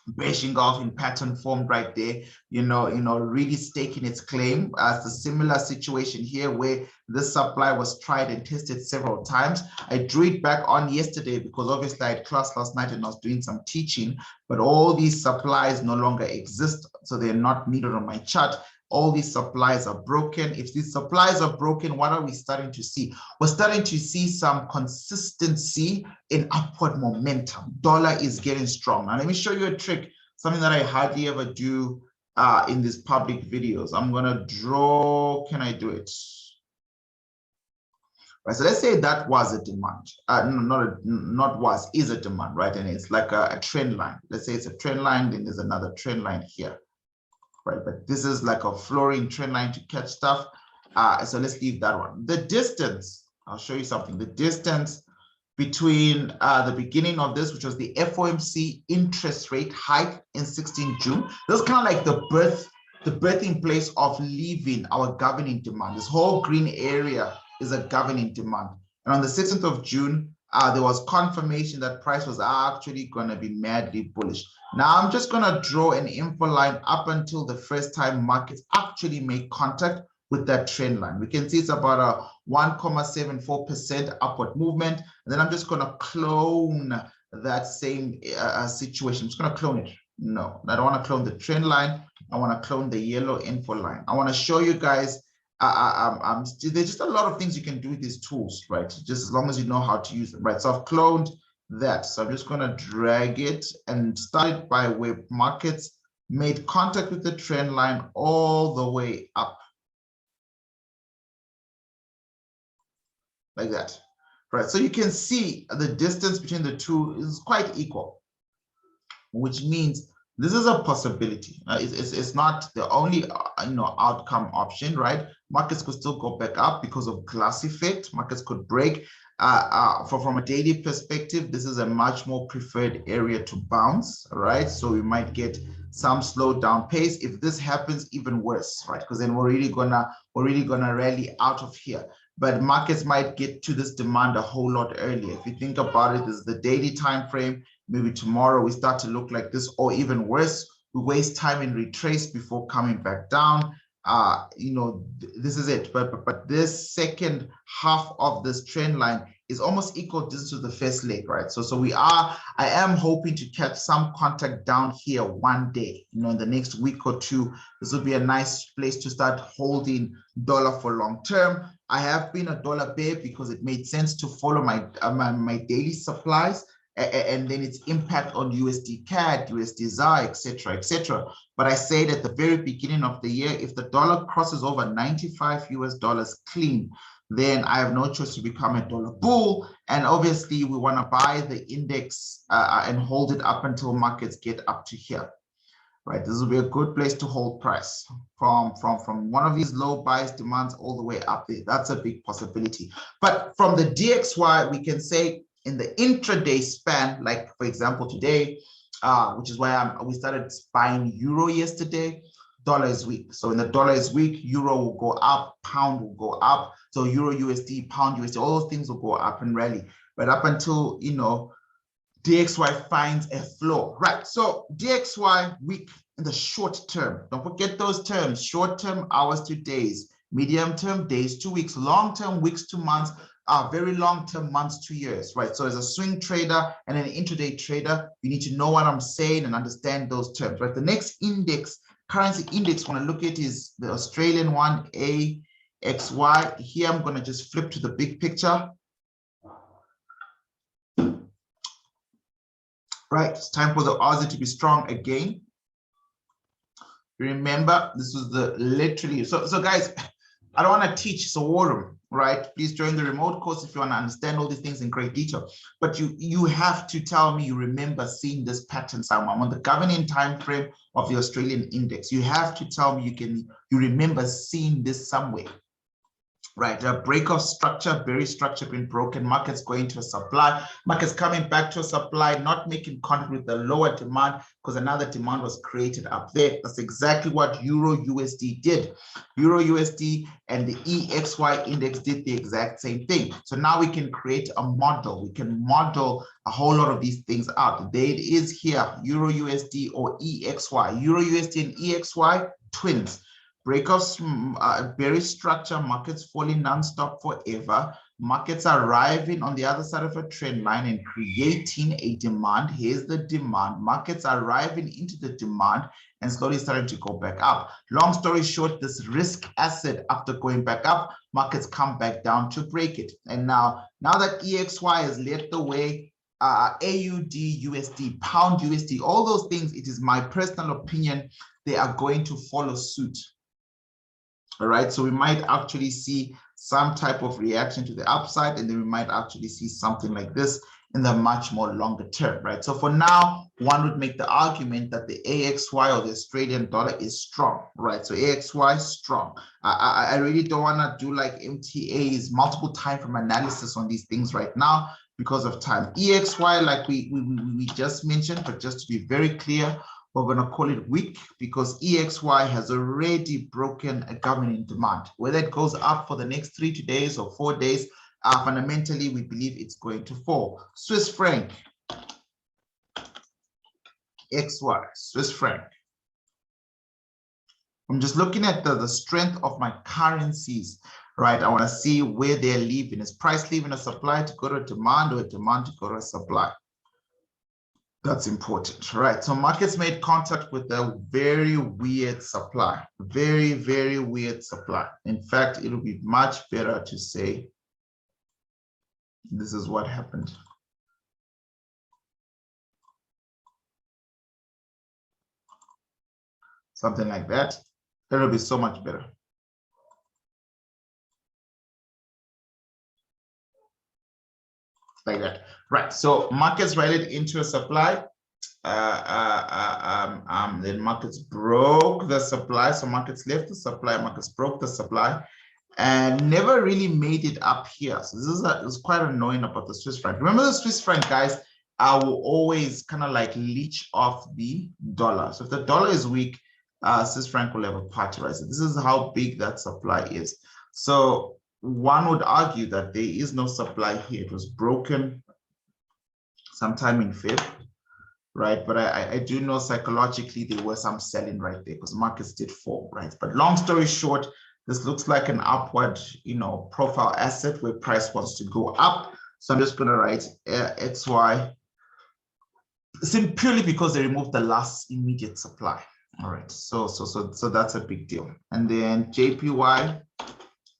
bearish engulfing pattern formed right there, really staking its claim. As a similar situation here where this supply was tried and tested several times. I drew it back on yesterday because obviously I had class last night and I was doing some teaching, but all these supplies no longer exist, so they're not needed on my chart. All these supplies are broken. If these supplies are broken, what are we starting to see? We're starting to see some consistency in upward momentum. Dollar is getting strong. Now, let me show you a trick, something that I hardly ever do in these public videos. I'm going to draw, can I do it? Right, so let's say that was a demand. Is a demand, right? And it's like a trend line. Let's say it's a trend line, then there's another trend line here. Right, but this is like a flooring trend line to catch stuff. So let's leave that one. The distance, I'll show you something. The distance between the beginning of this, which was the FOMC interest rate hike in 16 June. This is kind of like the birthing place of leaving our governing demand. This whole green area is a governing demand. And on the 16th of June, there was confirmation that price was actually going to be madly bullish. Now, I'm just going to draw an info line up until the first time markets actually make contact with that trend line. We can see it's about a 1.74% upward movement. And then I'm just going to clone that same situation. I'm just going to clone it. No, I don't want to clone the trend line. I want to clone the yellow info line. I want to show you guys there's just a lot of things you can do with these tools, right? Just as long as you know how to use them, right? So I've cloned that. So I'm just going to drag it and start it by where markets made contact with the trend line all the way up. Like that, right? So you can see the distance between the two is quite equal, which means this is a possibility. It's not the only outcome option, right? Markets could still go back up because of glass effect. Markets could break. From a daily perspective, this is a much more preferred area to bounce, right? So we might get some slowdown pace. If this happens, even worse, right? Because then we're really gonna rally out of here. But markets might get to this demand a whole lot earlier. If you think about it, this is the daily time frame. Maybe tomorrow we start to look like this, or even worse, we waste time and retrace before coming back down. This is it. But this second half of this trend line is almost equal distance to the first leg, right? So I am hoping to catch some contact down here one day, in the next week or two. This will be a nice place to start holding dollar for long term. I have been a dollar bear because it made sense to follow my daily supplies and then its impact on USD CAD, USD ZAR, etc., etc. But I said at the very beginning of the year, if the dollar crosses over 95 US dollars clean, then I have no choice to become a dollar bull. And obviously, we want to buy the index and hold it up until markets get up to here. Right, this will be a good place to hold price from one of these low buys demands all the way up there. That's a big possibility. But from the DXY, we can say in the intraday span, like for example today, which is why we started buying euro yesterday. Dollar is weak. So when the dollar is weak, euro will go up, pound will go up. So euro USD, pound USD, all those things will go up and rally. But up until DXY finds a floor, right? So DXY weak in the short term. Don't forget those terms: short term, hours to days; medium term, days to weeks; long term, weeks to months; very long term, months to years, right? So as a swing trader and an intraday trader, you need to know what I'm saying and understand those terms, right? The next index, currency index, I want to look at is the Australian one, AXY. Here I'm going to just flip to the big picture. Right, it's time for the Aussie to be strong again. Remember, this was the literally, so guys, I don't want to teach, it's a war room. right? Please join the remote course if you want to understand all these things in great detail. But you have to tell me you remember seeing this pattern somewhere. I'm on the governing time frame of the Australian index. You have to tell me you remember seeing this somewhere. Right, a break of structure, very structure being broken, markets going to a supply, markets coming back to a supply, not making contact with the lower demand because another demand was created up there. That's exactly what EURUSD did. EURUSD and the EXY index did the exact same thing. So now we can create a model. We can model a whole lot of these things out. There it is here, EURUSD or EXY. EURUSD and EXY, twins. Breakoffs, very structure, markets falling non-stop forever, markets arriving on the other side of a trend line and creating a demand. Here's the demand. Markets arriving into the demand and slowly starting to go back up. Long story short, this risk asset, after going back up, markets come back down to break it. And now that EXY has led the way, AUDUSD, pound USD, all those things, it is my personal opinion, they are going to follow suit. All right, so we might actually see some type of reaction to the upside, and then we might actually see something like this in the much more longer term, right? So for now, one would make the argument that the AXY or the Australian dollar is strong, right? So AXY strong. I really don't want to do like MTAs, multiple time frame analysis on these things right now because of time. EXY, like we just mentioned, but just to be very clear, we're going to call it weak because EXY has already broken a governing demand. Whether it goes up for the next 3 days or 4 days, fundamentally, we believe it's going to fall. Swiss franc, XY, Swiss franc. I'm just looking at the strength of my currencies, right? I want to see where they're leaving. Is price leaving a supply to go to a demand or a demand to go to a supply? That's important, right? So markets made contact with a very weird supply, very, very weird supply. In fact, it will be much better to say this is what happened. Something like that. It'll be so much better. Like that, right? So markets rallied into a supply. Then markets broke the supply. So markets left the supply. Markets broke the supply, and never really made it up here. So this is quite annoying about the Swiss franc. Remember the Swiss franc, guys? I will always kind of like leech off the dollar. So if the dollar is weak, Swiss franc will have a party, right? So this is how big that supply is. So one would argue that there is no supply here. It was broken sometime in Feb, right? But I do know psychologically there was some selling right there because markets did fall, right? But long story short, this looks like an upward, profile asset where price wants to go up. So I'm just going to write XY purely because they removed the last immediate supply. All right, so that's a big deal. And then JPY.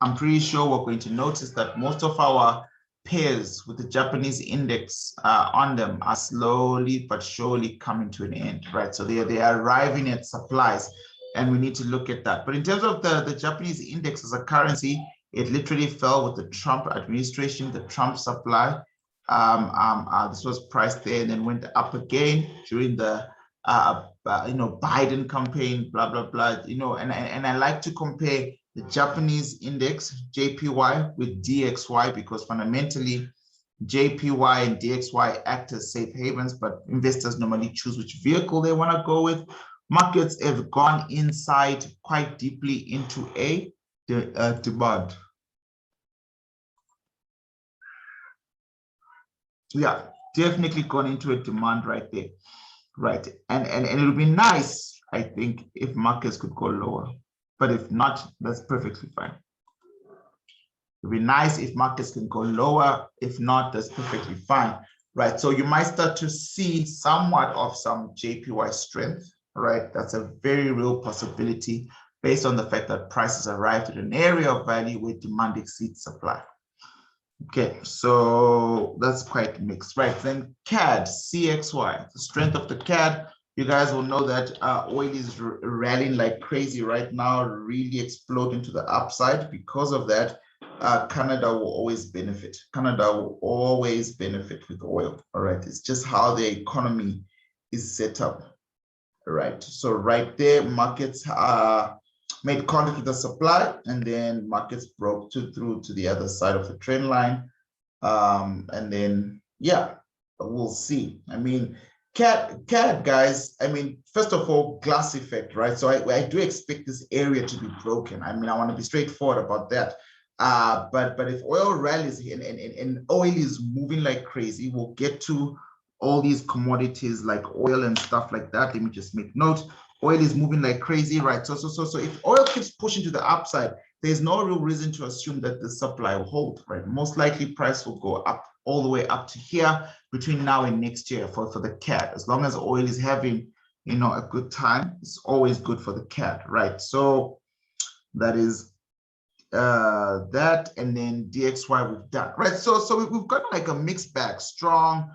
I'm pretty sure we're going to notice that most of our pairs with the Japanese index on them are slowly but surely coming to an end, right? So they are arriving at supplies, and we need to look at that. But in terms of the Japanese index as a currency, it literally fell with the Trump administration, the Trump supply. This was priced there and then went up again during the Biden campaign, blah blah blah. And I like to compare the Japanese index, JPY, with DXY, because fundamentally, JPY and DXY act as safe havens, but investors normally choose which vehicle they want to go with. Markets have gone inside quite deeply into a demand. Yeah, definitely gone into a demand right there, right? And it would be nice, I think, if markets could go lower. But if not, that's perfectly fine. It would be nice if markets can go lower. If not, that's perfectly fine, right? So you might start to see somewhat of some JPY strength, right? That's a very real possibility based on the fact that prices arrived at an area of value where demand exceeds supply. Okay, so that's quite mixed, right? Then CAD, CXY, the strength of the CAD. You guys will know that oil is rallying like crazy right now, really exploding to the upside. Because of that, Canada will always benefit. Canada will always benefit with oil. All right. It's just how the economy is set up. All right. So right there, markets made contact with the supply, and then markets broke through to the other side of the trend line. And then, yeah, we'll see. I mean, CAD guys, I mean, first of all, glass effect, right? So I do expect this area to be broken. I mean, I want to be straightforward about that. But if oil rallies and oil is moving like crazy, we'll get to all these commodities like oil and stuff like that. Let me just make note. Oil is moving like crazy, right? So if oil keeps pushing to the upside, there's no real reason to assume that the supply will hold, right? Most likely price will go up all the way up to here between now and next year for the CAD. As long as oil is having, you know, a good time, it's always good for the CAD, right? So that is that, and then DXY we've done, right? So we've got like a mixed bag, strong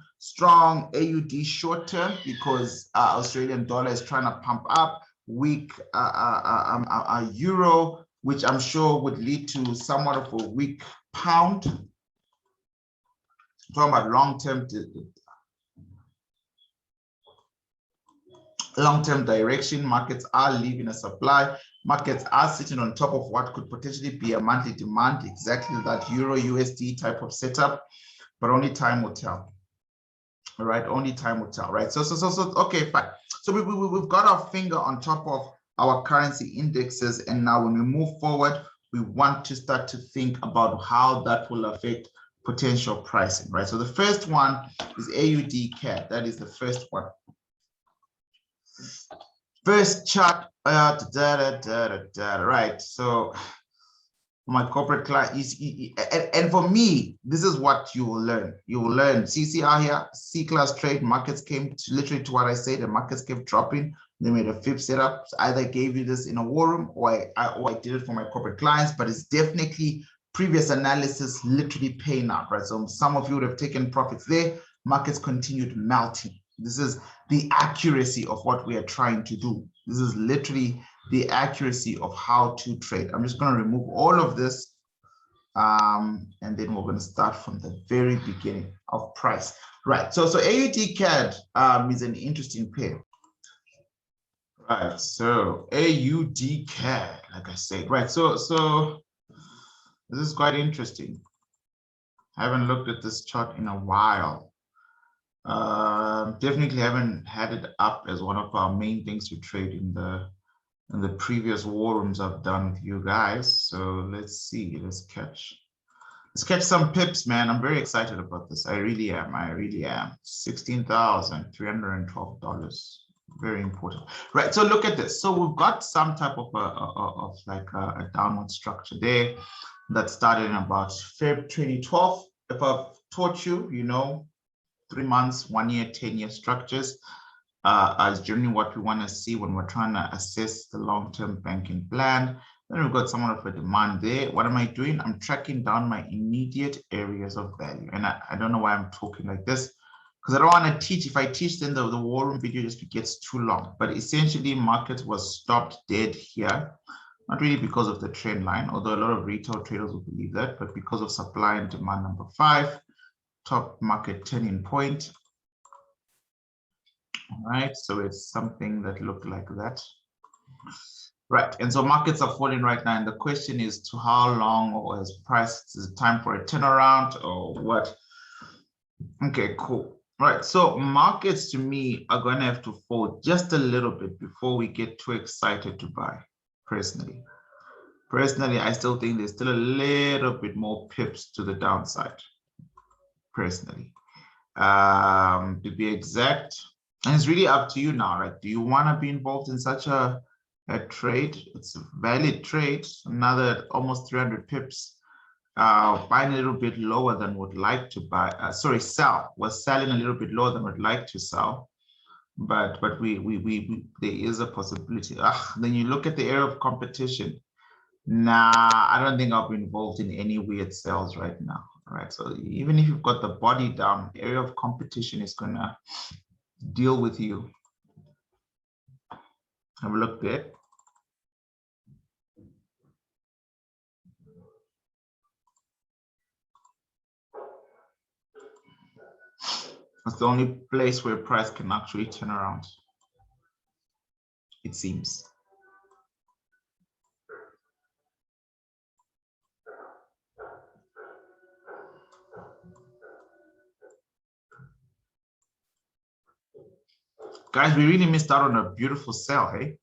AUD short term because Australian dollar is trying to pump up, weak euro, which I'm sure would lead to somewhat of a weak pound. Talking about long-term direction, markets are leaving a supply. Markets are sitting on top of what could potentially be a monthly demand, exactly that Euro USD type of setup, but only time will tell. All right, only time will tell, right? So okay, fine. So we've got our finger on top of our currency indexes, and now when we move forward, we want to start to think about how that will affect potential pricing, right? So the first one is AUDCAD. That is the first one. First chart, right? So my corporate client is, and for me, this is what you will learn. You will learn CCR here, C-class trade. Markets came to literally to what I said. The markets kept dropping. They made a fib setup. So either gave you this in a war room, or I did it for my corporate clients. But it's definitely previous analysis literally paying out, right? So some of you would have taken profits there. Markets continued melting. This is the accuracy of what we are trying to do. This is literally the accuracy of how to trade. I'm just going to remove all of this, and then we're going to start from the very beginning of price. Right. So AUDCAD is an interesting pair. Right. So AUDCAD, like I said, right. So this is quite interesting. I haven't looked at this chart in a while. Definitely haven't had it up as one of our main things to trade in the previous war rooms I've done with you guys. So let's see, let's catch some pips, man. I'm very excited about this. I really am. $16,312. Very important, right? So look at this. So we've got some type of a downward structure there that started in about Feb 2012. If I've taught you, you know, 3 months, 1 year, 10-year structures is generally what we want to see when we're trying to assess the long-term banking plan. Then we've got somewhat of a demand there. What am I doing? I'm tracking down my immediate areas of value. And I don't know why I'm talking like this, because I don't want to teach. If I teach, then the war room video just gets too long. But essentially, market was stopped dead here. Not really because of the trend line, although a lot of retail traders will believe that, but because of supply and demand number 5, top market turning point. All right, so it's something that looked like that. Right, and so markets are falling right now, and the question is to how long, or is price, is it time for a turnaround or what? Okay, cool. Right, so markets to me are going to have to fall just a little bit before we get too excited to buy, personally. Personally, I still think there's still a little bit more pips to the downside, personally. To be exact, and it's really up to you now, right? Do you want to be involved in such a trade? It's a valid trade, another almost 300 pips. Buying a little bit lower than would like to buy. Sell. We're selling a little bit lower than would like to sell, but we there is a possibility. Then you look at the area of competition. Nah, I don't think I'll be involved in any weird sales right now. Right, so even if you've got the body down, area of competition is gonna deal with you. Have a look there. It's the only place where price can actually turn around, it seems. Guys, we really missed out on a beautiful sell, hey?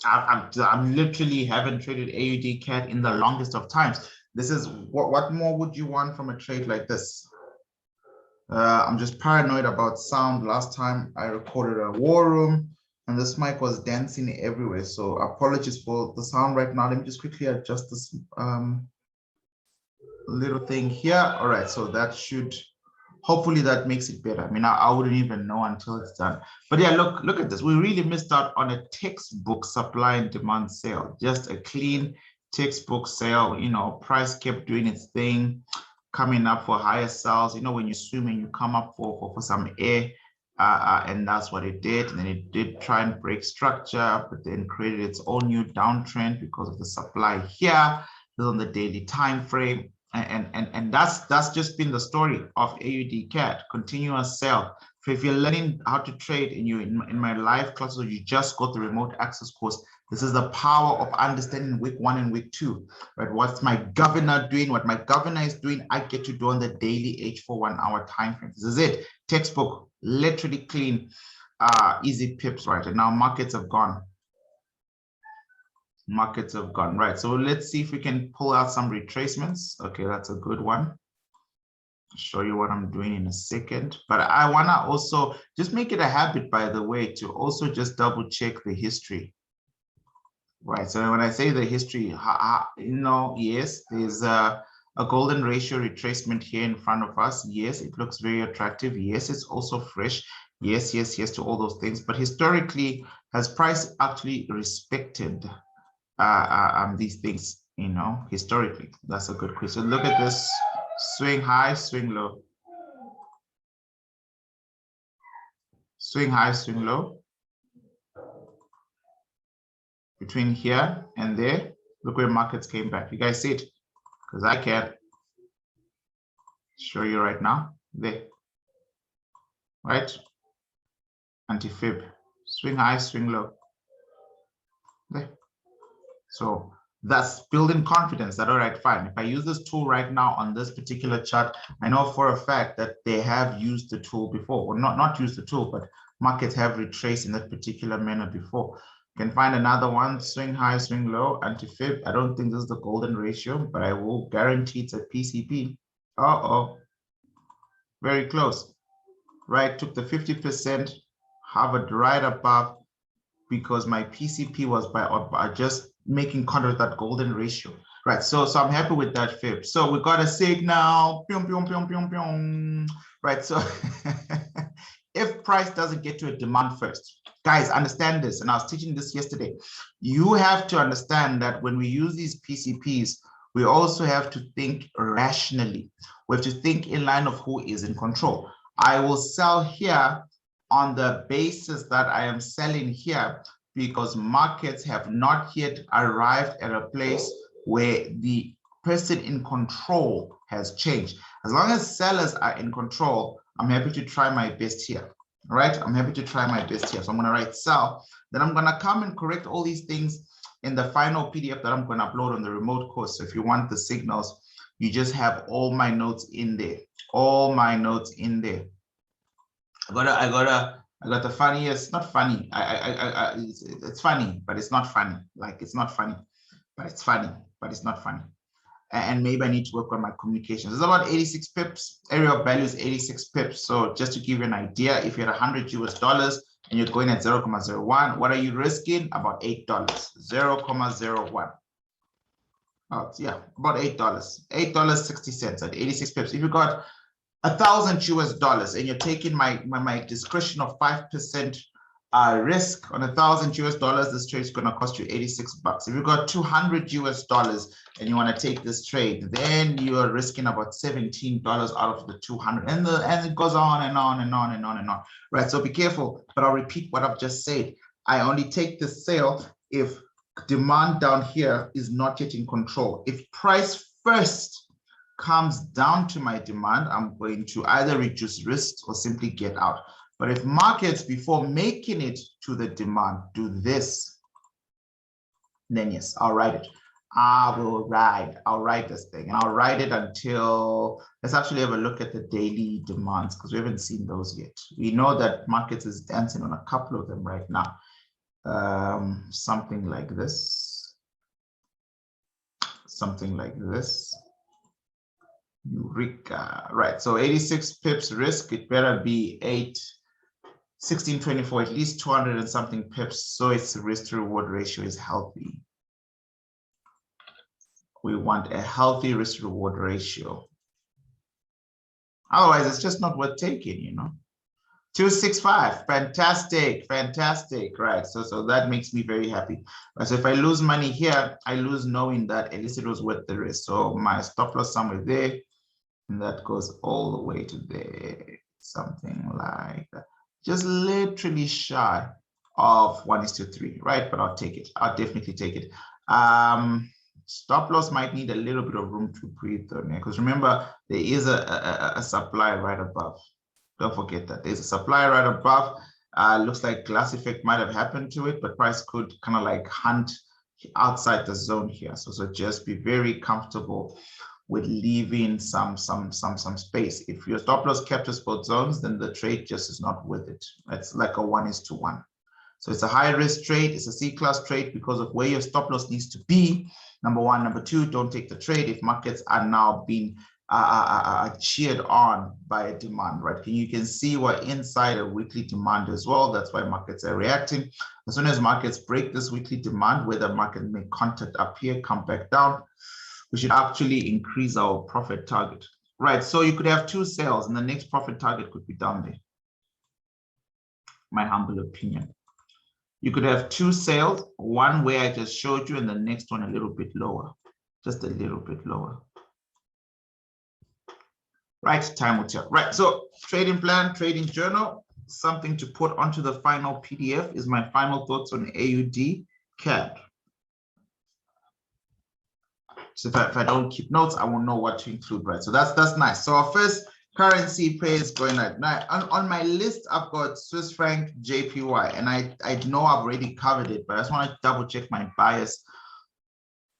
I'm literally haven't traded AUDCAD in the longest of times. This is what more would you want from a trade like this? I'm just paranoid about sound. Last time I recorded a war room and this mic was dancing everywhere. So apologies for the sound right now. Let me just quickly adjust this little thing here. All right, so that should, hopefully that makes it better. I mean, I wouldn't even know until it's done. But yeah, look at this. We really missed out on a textbook supply and demand sale. Just a clean textbook sale. You know, price kept doing its thing, coming up for higher sells. You know, when you swim and you come up for some air, and that's what it did. And then it did try and break structure, but then created its own new downtrend because of the supply here. This is on the daily time frame. And that's just been the story of AUDCAD, continuous sell. So if you're learning how to trade in my live classes, or you just got the remote access course, this is the power of understanding week 1 and week 2, right? What's my governor doing? What my governor is doing, I get to do on the daily H4 1 hour time frame. This is it. Textbook, literally clean, easy pips, right? And now markets have gone. Markets have gone, right? So let's see if we can pull out some retracements. Okay, that's a good one. I'll show you what I'm doing in a second. But I want to also just make it a habit, by the way, to also just double check the history. Right, so when I say the history, you know, yes, there's a golden ratio retracement here in front of us. Yes, it looks very attractive. Yes, it's also fresh. Yes, yes, yes to all those things. But historically, has price actually respected these things, you know, historically? That's a good question. Look at this: swing high, swing low, swing high, swing low. Between here and there, look where markets came back. You guys see it? Because I can show you right now. There, right? Anti-fib, swing high, swing low. There. So that's building confidence that, all right, fine. If I use this tool right now on this particular chart, I know for a fact that they have used the tool before, or not used the tool, but markets have retraced in that particular manner before. You can find another one: swing high, swing low, anti-fib. I don't think this is the golden ratio, but I will guarantee it's a PCP. Very close, right? Took the 50%, hovered right above, because my PCP was by just making contact with that golden ratio, right? So I'm happy with that fib. So we got a signal, right? So if price doesn't get to a demand first, guys, understand this. And I was teaching this yesterday. You have to understand that when we use these PCPs, we also have to think rationally. We have to think in line of who is in control. I will sell here on the basis that I am selling here because markets have not yet arrived at a place where the person in control has changed. As long as sellers are in control, I'm happy to try my best here. All right, I'm happy to try my best here. So I'm going to write sell. Then I'm going to come and correct all these things in the final PDF that I'm going to upload on the remote course. So if you want the signals, you just have all my notes in there. All my notes in there. I got the funniest, not funny. It's funny, but it's not funny. Like, it's not funny, but it's funny, but it's not funny. And maybe I need to work on my communications. It's about 86 pips. Area of value is 86 pips. So just to give you an idea, if you're at $100 US and you're going at 0.01, what are you risking? About $8, 0.01. Oh, yeah, about $8, $8.60 at 86 pips. If you got $1,000 US and you're taking my discretion of 5% risk on $1,000 US, this trade is going to cost you 86 bucks. If you've got $200 US and you want to take this trade, then you are risking about $17 out of the 200, and it goes on and on and on and on and on. Right? So be careful. But I'll repeat what I've just said. I only take the sale if demand down here is not yet in control. If price first comes down to my demand, I'm going to either reduce risks or simply get out. But if markets, before making it to the demand, do this, then yes, I'll write it. I'll write this thing, and I'll write it until, let's actually have a look at the daily demands, because we haven't seen those yet. We know that markets is dancing on a couple of them right now. Something like this. Something like this. Eureka, right? So 86 pips risk, it better be 1624, at least 200 and something pips. So its risk to reward ratio is healthy. We want a healthy risk reward ratio. Otherwise, it's just not worth taking, you know. 265, fantastic, fantastic, right? So that makes me very happy. So if I lose money here, I lose knowing that at least it was worth the risk. So my stop loss somewhere there, and that goes all the way to there, something like that. Just literally shy of 1:3, right? But I'll take it. I'll definitely take it. Stop loss might need a little bit of room to breathe though, because remember, there is a supply right above. Don't forget that there's a supply right above. Looks like glass effect might have happened to it, but price could kind of like hunt outside the zone here. So just be very comfortable with leaving some space. If your stop loss captures both zones, then the trade just is not worth it. It's like a 1:1. So it's a high risk trade. It's a C-class trade because of where your stop loss needs to be. Number one. Number two, don't take the trade if markets are now being cheered on by a demand, right? You can see we're inside a weekly demand as well. That's why markets are reacting. As soon as markets break this weekly demand, where the market make contact up here, come back down, we should actually increase our profit target, right? So you could have two sales and the next profit target could be down there. My humble opinion. You could have two sales, one where I just showed you and the next one a little bit lower, just a little bit lower. Right, time will tell. Right, so trading plan, trading journal, something to put onto the final PDF is my final thoughts on AUDCAD. So if I don't keep notes, I won't know what to include, right? So that's nice. So our first currency pair is going right now. On my list, I've got Swiss Franc JPY, and I know I've already covered it, but I just want to double check my bias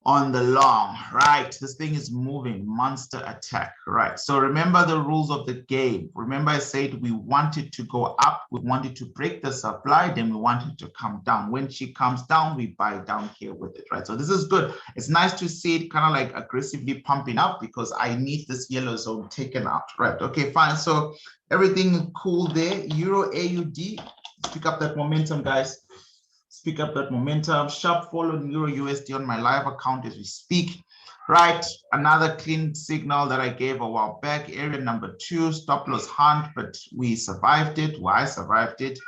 on the long, right? This thing is moving, monster attack, right? So remember the rules of the game. Remember I said we wanted to go up, we wanted to break the supply, then we wanted to come down. When she comes down, we buy down here with it, right? So this is good. It's nice to see it kind of like aggressively pumping up because I need this yellow zone taken out, right? Okay, fine. So everything cool there. Euro AUD, let's pick up that momentum, guys. Pick up that momentum. Sharp follow on Euro USD on my live account as we speak. Right, another clean signal that I gave a while back. Area number 2, stop loss hunt, but we survived it. Why survived it?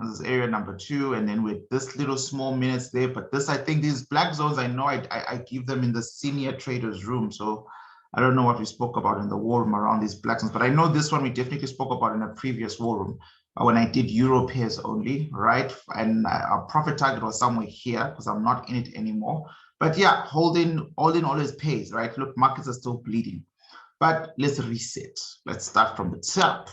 This is area number 2, and then with this little small minutes there. But this, I think these black zones, I know I give them in the senior traders room. So I don't know what we spoke about in the war room around these black zones, but I know this one we definitely spoke about in a previous war room when I did Euro pairs only, right? And our profit target was somewhere here because I'm not in it anymore. But yeah, holding always pays, right? Look, markets are still bleeding, but let's reset. Let's start from the top.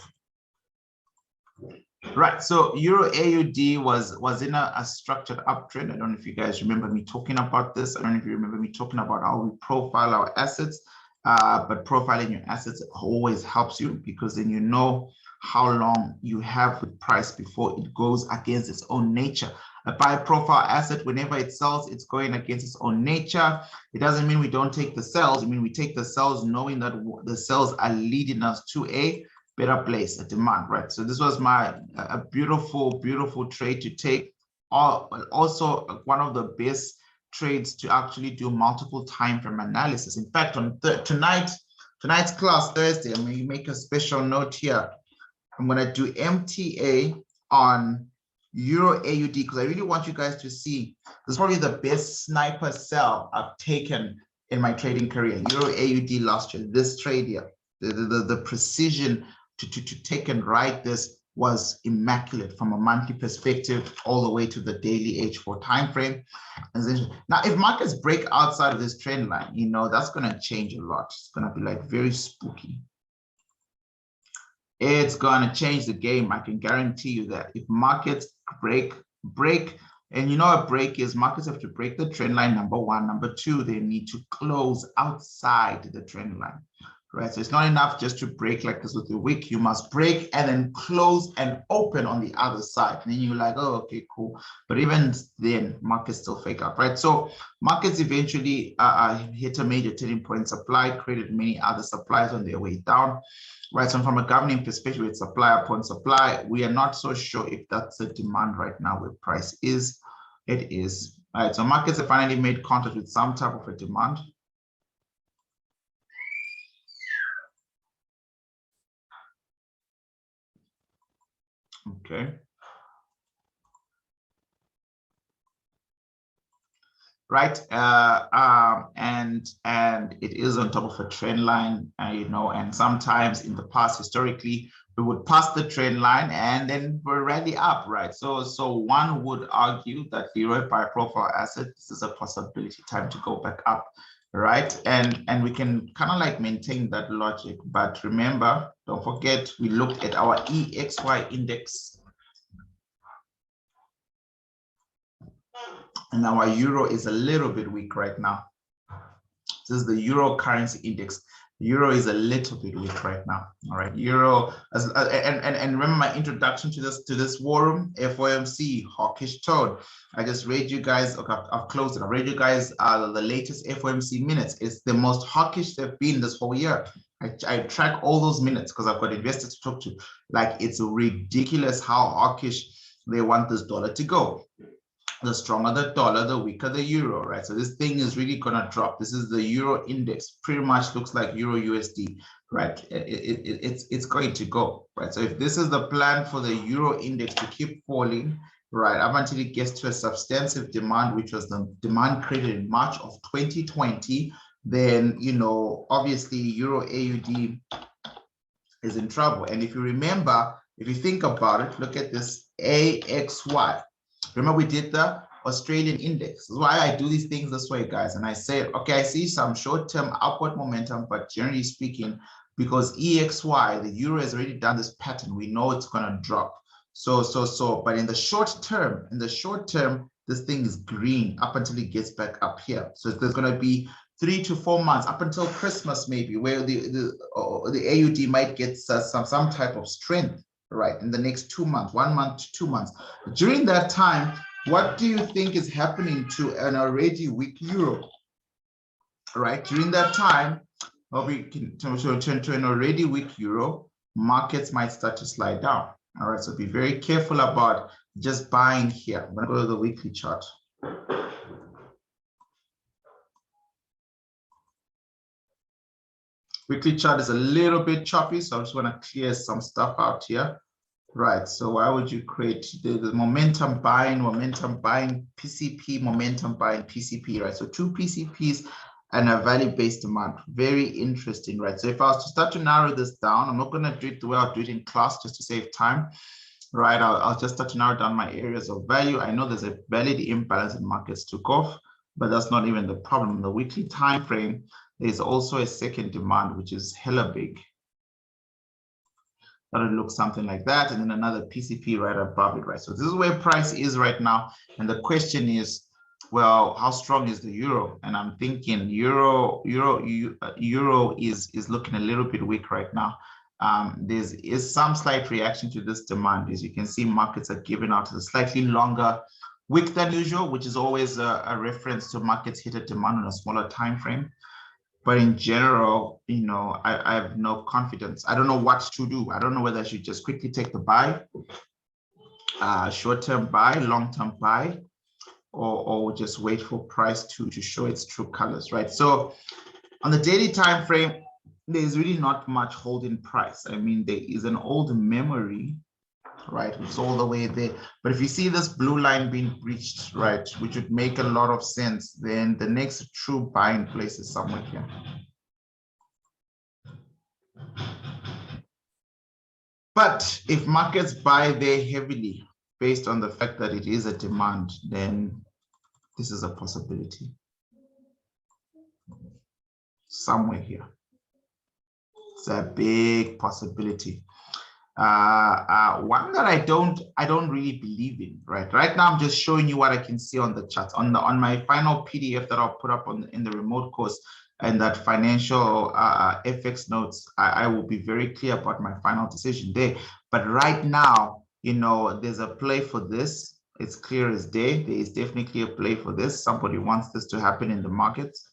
Right, so Euro AUD was in a structured uptrend. I don't know if you guys remember me talking about this. I don't know if you remember me talking about how we profile our assets. But profiling your assets always helps you because then you know how long you have with price before it goes against its own nature. A buy profile asset, whenever it sells, it's going against its own nature. It doesn't mean we don't take the sells. I mean, we take the sells knowing that the sells are leading us to a better place, a demand, right? So this was a beautiful, beautiful trade to take. Also, one of the best trades to actually do multiple time frame analysis. In fact, on tonight's class, Thursday, I'm going to make a special note here. I'm going to do MTA on Euro AUD because I really want you guys to see this is probably the best sniper sell I've taken in my trading career. Euro AUD last year, this trade here, the precision to take and write this was immaculate from a monthly perspective all the way to the daily H4 time frame. Now, if markets break outside of this trend line, you know, that's going to change a lot. It's going to be like very spooky. It's going to change the game. I can guarantee you that if markets break, and you know what break is, markets have to break the trend line, number one. Number two, they need to close outside the trend line, right? So it's not enough just to break like this with the wick. You must break and then close and open on the other side. And then you're like, oh, okay, cool. But even then, markets still fake up, right? So markets eventually hit a major turning point. Supply created many other supplies on their way down. Right, so from a governing perspective, it's supply upon supply. We are not so sure if that's the demand right now where price is. It is. All right, so markets have finally made contact with some type of a demand. Okay. Right, and it is on top of a trend line, you know, and sometimes in the past, historically, we would pass the trend line and then we're already up, right? So one would argue that the EURJPY profile asset, this is a possibility, time to go back up, right? And we can kind of like maintain that logic, but remember, don't forget, we looked at our EXY index. And our euro is a little bit weak right now. This is the euro currency index. The euro is a little bit weak right now. All right, euro and remember my introduction to this war room, FOMC hawkish tone. I just read you guys. Okay, I've closed it. I read you guys the latest FOMC minutes. It's the most hawkish they've been this whole year. I track all those minutes because I've got investors to talk to. Like, it's ridiculous how hawkish they want this dollar to go. The stronger the dollar, the weaker the euro, right? So this thing is really gonna drop. This is the euro index, pretty much looks like EURUSD, right? It's going to go, right? So if this is the plan for the euro index to keep falling, right, up until it gets to a substantive demand, which was the demand created in March of 2020, then, you know, obviously euro AUD is in trouble. And if you remember, if you think about it, look at this AXY. Remember, we did the Australian index. This is why I do these things this way, guys. And I said, okay, I see some short-term upward momentum, but generally speaking, because EXY, the euro has already done this pattern, we know it's going to drop. But in the short term, this thing is green up until it gets back up here. So there's going to be 3 to 4 months up until Christmas, maybe, where the AUD might get some type of strength. Right, in the next 2 months, 1 month to 2 months. During that time, what do you think is happening to an already weak euro? Right, during that time, we can turn to an already weak euro, markets might start to slide down. All right, so be very careful about just buying here. I'm going to go to the weekly chart. Weekly chart is a little bit choppy, so I just want to clear some stuff out here. Right, so why would you create the momentum buying, PCP, momentum buying, PCP, right? So 2 PCPs and a value-based demand. Very interesting, right? So if I was to start to narrow this down, I'm not going to do it the way I'll do it in class just to save time, right? I'll just start to narrow down my areas of value. I know there's a valid imbalance in markets took off, but that's not even the problem. In the weekly time frame, there's also a second demand, which is hella big. That'll look something like that, and then another PCP right above it, right? So this is where price is right now, and the question is, well, how strong is the euro? And I'm thinking euro is looking a little bit weak right now. There is some slight reaction to this demand. As you can see, markets are giving out a slightly longer wick than usual, which is always a reference to markets hit a demand on a smaller time frame. But in general, you know, I have no confidence. I don't know what to do. I don't know whether I should just quickly take the buy, short-term buy, long-term buy, or just wait for price to show its true colors, right? So on the daily time frame, there's really not much holding price. I mean, there is an old memory, right? It's all the way there. But if you see this blue line being breached, right, which would make a lot of sense, then the next true buying place is somewhere here. But if markets buy there heavily based on the fact that it is a demand, then this is a possibility somewhere here. It's a big possibility. One that I don't really believe in, right? Right now, I'm just showing you what I can see on the chart. On my final PDF that I'll put up in the remote course and that financial FX notes, I will be very clear about my final decision there. But right now, you know, there's a play for this. It's clear as day. There is definitely a play for this. Somebody wants this to happen in the markets,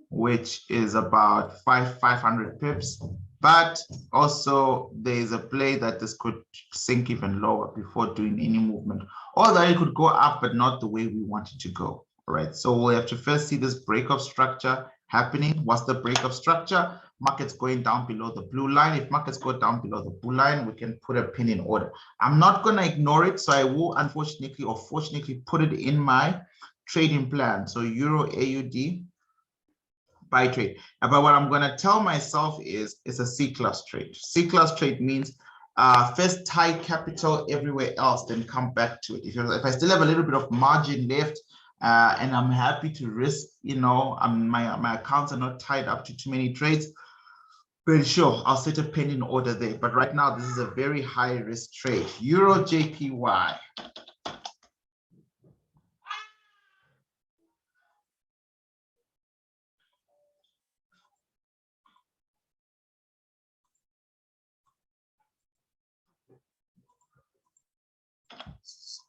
which is about 500 pips. But also there's a play that this could sink even lower before doing any movement, or that it could go up, but not the way we want it to go. All right, so we'll have to first see this break of structure happening. What's the break of structure? Markets going down below the blue line. If markets go down below the blue line, we can put a pin in order. I'm not going to ignore it, so I will unfortunately or fortunately put it in my trading plan. So Euro AUD buy trade. But what I'm going to tell myself is it's a C-class trade. C-class trade means first tie capital everywhere else, then come back to it. If I still have a little bit of margin left and I'm happy to risk, you know, my accounts are not tied up to too many trades, very sure I'll set a pending order there. But right now, this is a very high risk trade. EURJPY.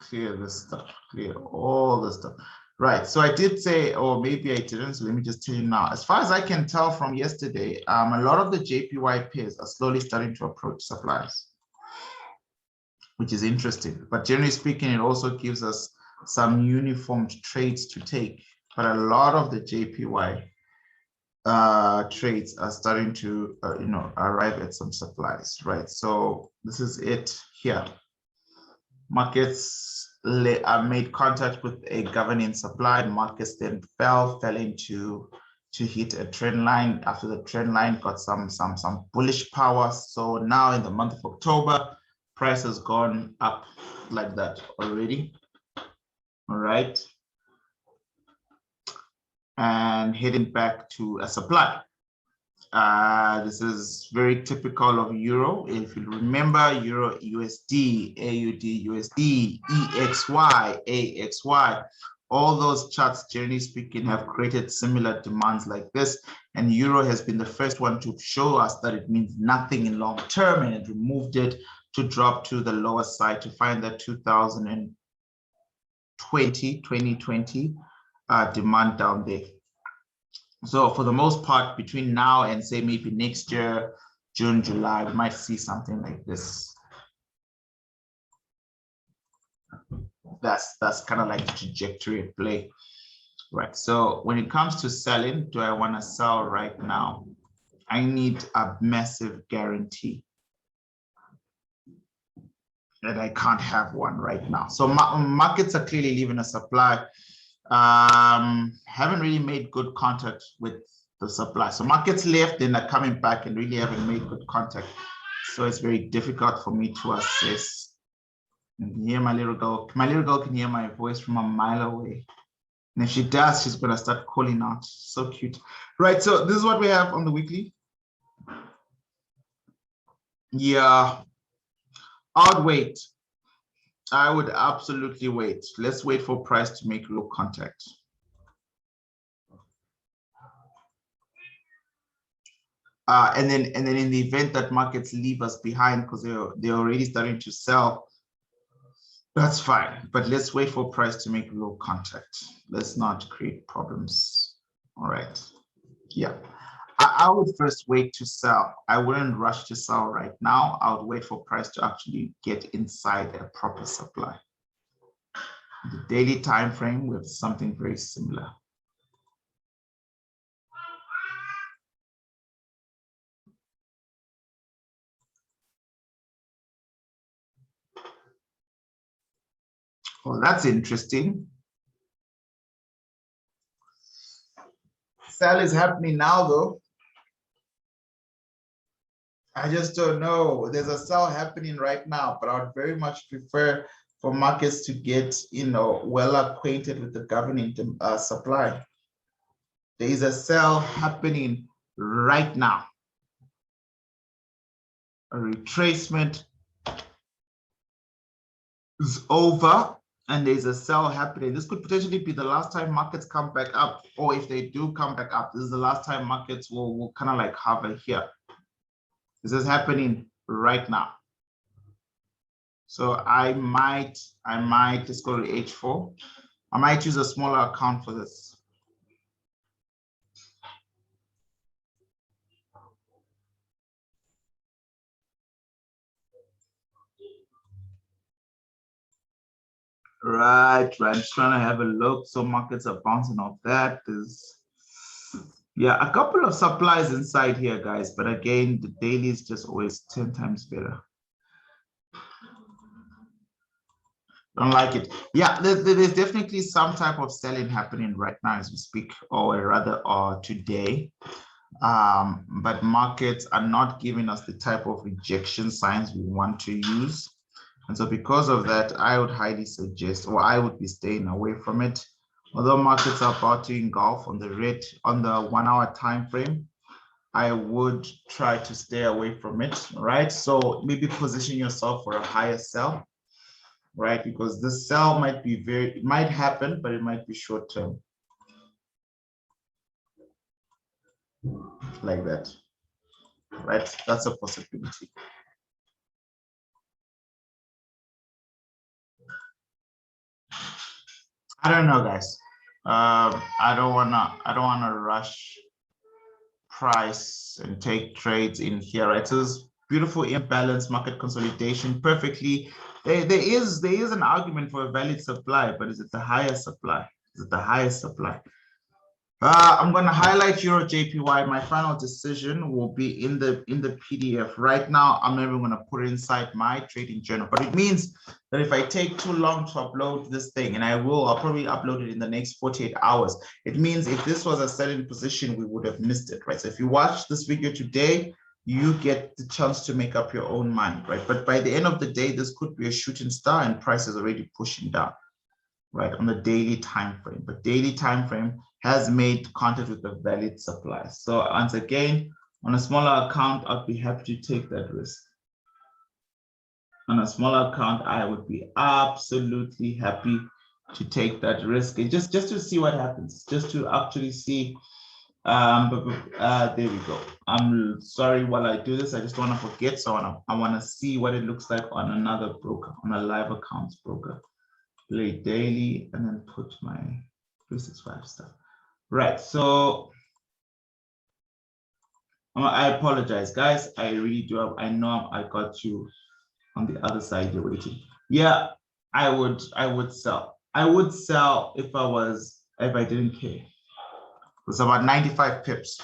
Clear this stuff, clear all this stuff. Right, so I did say, or maybe I didn't, so let me just tell you now. As far as I can tell from yesterday, a lot of the JPY pairs are slowly starting to approach supplies, which is interesting. But generally speaking, it also gives us some uniformed trades to take. But a lot of the JPY trades are starting to, you know, arrive at some supplies, right? So this is it here. Markets made contact with a governing supply. Markets then fell into to hit a trend line. After the trend line got some bullish power. So now in the month of October, price has gone up like that already. All right. And heading back to a supply. This is very typical of Euro. If you remember, Euro USD, AUD USD, EXY, AXY, all those charts, generally speaking, have created similar demands like this. And Euro has been the first one to show us that it means nothing in long term, and it removed it to drop to the lower side to find that 2020 demand down there. So for the most part, between now and say maybe next year, June, July, we might see something like this. That's kind of like the trajectory at play, right? So when it comes to selling, do I want to sell right now? I need a massive guarantee that I can't have one right now. So markets are clearly leaving a supply. Haven't really made good contact with the supply. So markets left, then are coming back and really haven't made good contact. So it's very difficult for me to assess. You can hear my little girl. My little girl can hear my voice from a mile away. And if she does, she's going to start calling out. So cute. Right, so this is what we have on the weekly. Yeah, I would wait. I would absolutely wait. Let's wait for price to make real contact. And then in the event that markets leave us behind because they're already starting to sell, that's fine. But let's wait for price to make real contact. Let's not create problems. All right. Yeah. I would first wait to sell. I wouldn't rush to sell right now. I would wait for price to actually get inside a proper supply. The daily time frame, we have something very similar. Well, that's interesting. Sell is happening now, though. I just don't know. There's a sell happening right now, but I would very much prefer for markets to get, well acquainted with the governing supply. There is a sell happening right now. A retracement is over and there's a sell happening. This could potentially be the last time markets come back up, or if they do come back up, this is the last time markets will kind of like hover here. This is happening right now. So I might just go to H4. I might use a smaller account for this. Right. I'm just trying to have a look. So markets are bouncing off that. There's, yeah, a couple of supplies inside here, guys. But again, the daily is just always 10 times better. Don't like it. Yeah, there's definitely some type of selling happening right now as we speak, or rather today. But markets are not giving us the type of rejection signs we want to use. And so because of that, I would highly suggest, or I would be staying away from it. Although markets are about to engulf on the 1 hour time frame, I would try to stay away from it, right? So maybe position yourself for a higher sell, right? Because this sell might be it might happen, but it might be short term. Like that, right? That's a possibility. I don't know, guys. I don't wanna rush price and take trades in here, right? So this beautiful imbalance market consolidation perfectly. There is an argument for a valid supply, but is it the highest supply? Is it the highest supply? I'm going to highlight EURJPY. My final decision will be in the PDF. Right now, I'm not even going to put it inside my trading journal, but it means that if I take too long to upload this thing, and I'll probably upload it in the next 48 hours. It means if this was a selling position, we would have missed it, right? So if you watch this video today, you get the chance to make up your own mind, right? But by the end of the day, this could be a shooting star and price is already pushing down, right, on the daily time frame. But daily time frame has made contact with the valid supply. So once again, on a smaller account, I'd be happy to take that risk. On a smaller account, I would be absolutely happy to take that risk, and just to see what happens, just to actually see. There we go. I'm sorry while I do this, I just want to forget. So I want to see what it looks like on another broker, on a live accounts broker. Play daily and then put my 365 stuff. Right, so I apologize, guys. I really do. I know I got you on the other side. You're waiting. Yeah, I would sell. I would sell if I didn't care. It's about 95 pips.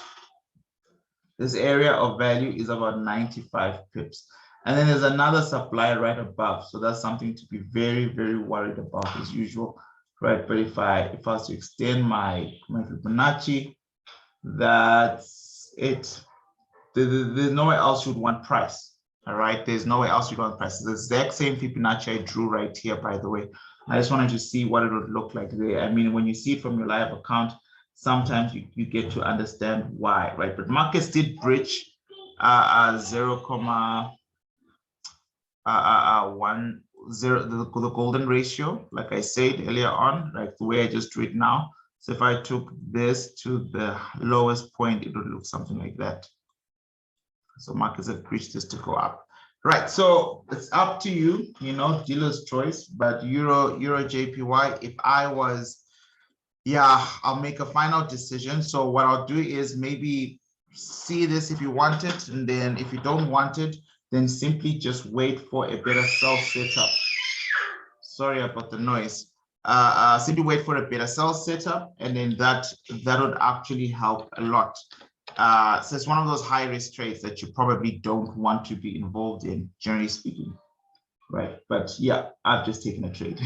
This area of value is about 95 pips. And then there's another supply right above. So that's something to be very, very worried about as usual, right? But if I was to extend my Fibonacci, that's it. There's nowhere else you'd want price, all right? There's nowhere else you'd want price. It's the exact same Fibonacci I drew right here, by the way. I just wanted to see what it would look like there. I mean, when you see it from your live account, sometimes you get to understand why, right? But markets did bridge 0.10, the golden ratio, like I said earlier on, like the way I just drew it now. So if I took this to the lowest point, it would look something like that. So markets have bridged this to go up. Right, so it's up to you, dealer's choice, but EURJPY, if I was, yeah, I'll make a final decision. So what I'll do is maybe see this if you want it, and then if you don't want it, then simply just wait for a better sell setup. Sorry about the noise. Simply wait for a better sell setup, and then that would actually help a lot. So it's one of those high risk trades that you probably don't want to be involved in, generally speaking, right? But yeah, I've just taken a trade.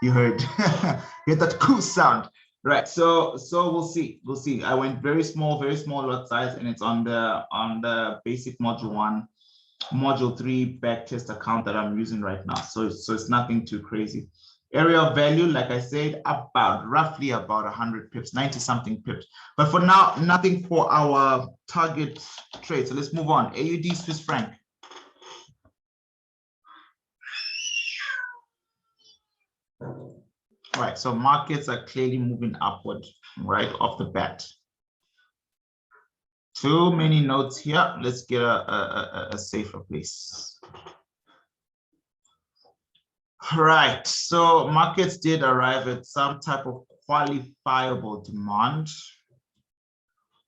You heard that cool sound. Right. So we'll see. We'll see. I went very small lot size, and it's on the basic module 1, module 3 backtest account that I'm using right now. So it's nothing too crazy. Area of value, like I said, roughly about 100 pips, 90 something pips. But for now, nothing for our target trade. So let's move on. AUD Swiss franc. All right, so markets are clearly moving upward right off the bat. Too many notes here. Let's get a safer place. Right, so markets did arrive at some type of qualifiable demand.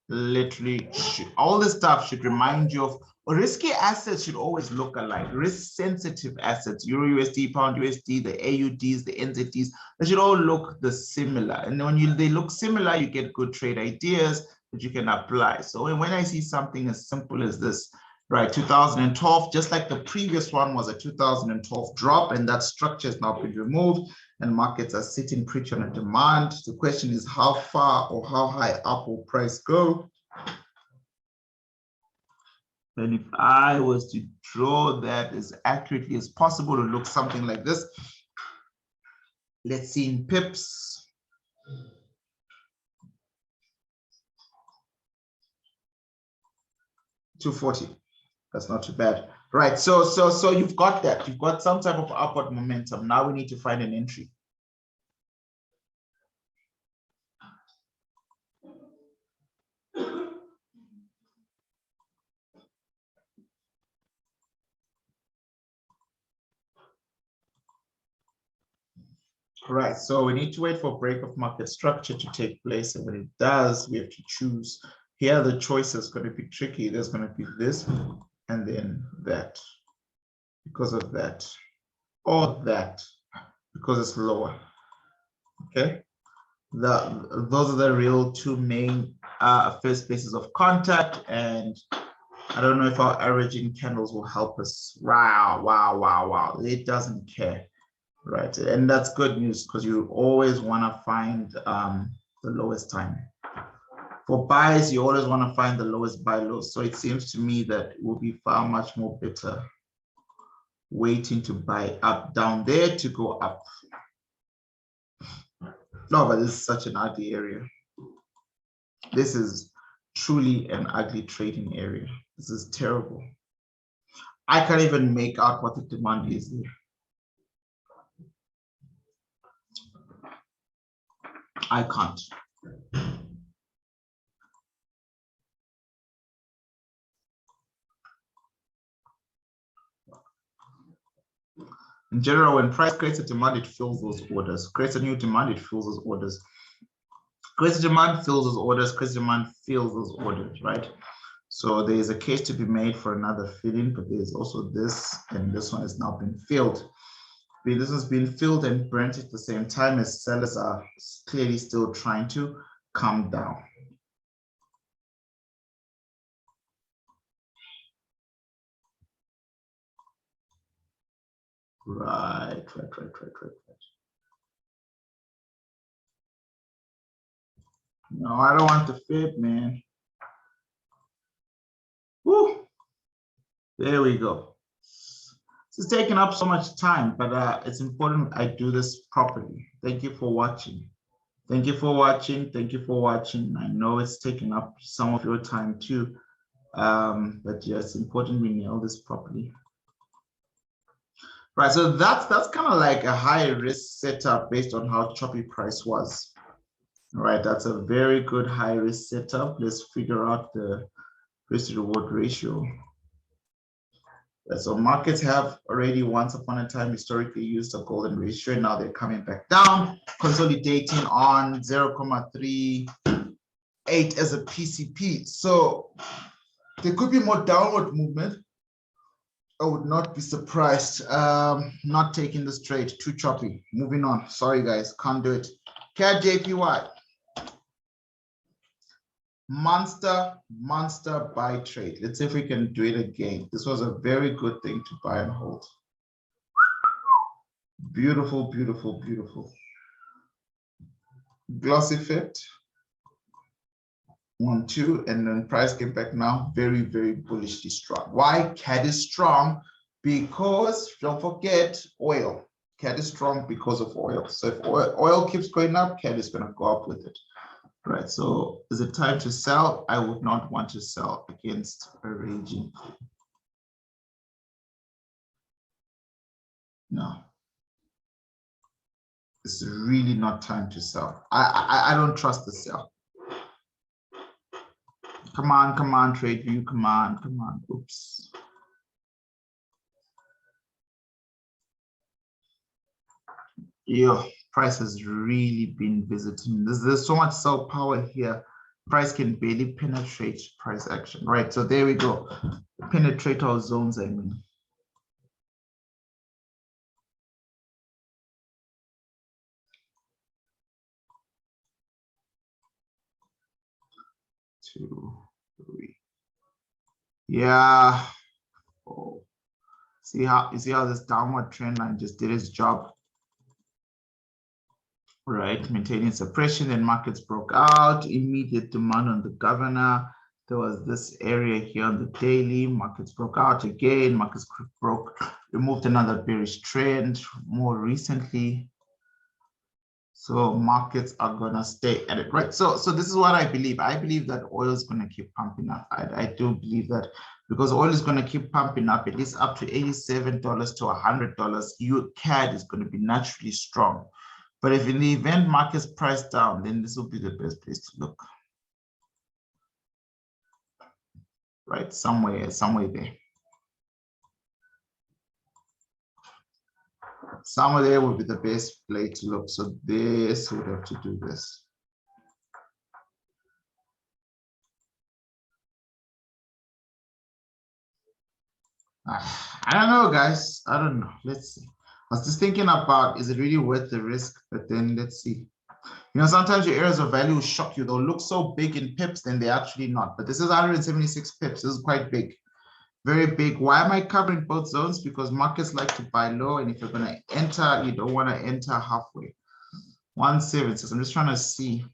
Literally, all this stuff should remind you of risky assets. Should always look alike. Risk sensitive assets, EURUSD, pound USD, the AUDs, the NZDs, they should all look similar. And when they look similar, you get good trade ideas that you can apply. So when I see something as simple as this, right, 2012, just like the previous one was a 2012 drop, and that structure has now been removed, and markets are sitting pretty on a demand. The question is how far or how high up will price go? And if I was to draw that as accurately as possible, to look something like this, let's see in pips. $240. That's not too bad. Right. So you've got that. You've got some type of upward momentum. Now we need to find an entry. Right. So we need to wait for break of market structure to take place. And when it does, we have to choose. Here, the choice is going to be tricky. There's going to be this and then that because of that, or that because it's lower. Okay. Those are the real two main first places of contact. And I don't know if our averaging candles will help us. Wow. It doesn't care. Right, and that's good news because you always want to find the lowest time. For buys, you always want to find the lowest buy low. So it seems to me that it will be far much more better waiting to buy up down there to go up. No, but this is such an ugly area. This is truly an ugly trading area. This is terrible. I can't even make out what the demand is there. I can't. In general, when price creates a demand, it fills those orders. Creates a new demand, it fills those orders. Creates a demand, fills those orders. Creates a demand, fills those orders, right? So there is a case to be made for another filling, but there's also this, and this one has now been filled. This has been filled and burnt at the same time as sellers are clearly still trying to come down. Right. No, I don't want the fib, man. Woo. There we go. This is taking up so much time, but it's important I do this properly. Thank you for watching. Thank you for watching. Thank you for watching. I know it's taking up some of your time too, but yeah, it's important we nail this properly. Right, so that's kind of like a high risk setup based on how choppy price was. All right, that's a very good high risk setup. Let's figure out the risk to reward ratio. So markets have already once upon a time historically used a golden ratio. Now they're coming back down, consolidating on 0.38 as a PCP. So there could be more downward movement. I would not be surprised. Not taking this trade, too choppy. Moving on. Sorry guys, can't do it. CADJPY. Monster buy trade. Let's see if we can do it again. This was a very good thing to buy and hold. Beautiful. gloss effect. 1, 2, and then price came back now, very, very bullishly strong. Why? CAD is strong because, don't forget, oil. CAD is strong because of oil. So if oil keeps going up, CAD is going to go up with it. Right, so is it time to sell? I would not want to sell against a raging. No. It's really not time to sell. I don't trust the sell. Come on, trade view. Come on. Oops. Yeah, price has really been visiting. There's so much sell power here. Price can barely penetrate price action. Right, so there we go. Penetrate our zones, I mean. Two, three. Yeah. Oh. You see how this downward trend line just did its job, right? Maintaining suppression, then markets broke out, immediate demand on the governor. There was this area here on the daily, markets broke out again, markets removed another bearish trend more recently. So markets are gonna stay at it, right? So this is what I believe. I believe that oil is gonna keep pumping up. I do believe that because oil is gonna keep pumping up, at least up to $87 to $100. EURCAD is gonna be naturally strong. But if in the event markets price down, then this will be the best place to look. Right, somewhere there. Somewhere there would be the best place to look. So this would have to do this. I don't know, guys. I don't know. Let's see. I was just thinking about, is it really worth the risk? But then let's see. You know, sometimes your areas of value will shock you. They'll look so big in pips, then they're actually not. But this is 176 pips. This is quite big. Very big. Why am I covering both zones? Because markets like to buy low, and if you're going to enter, you don't want to enter halfway. 176. I'm just trying to see.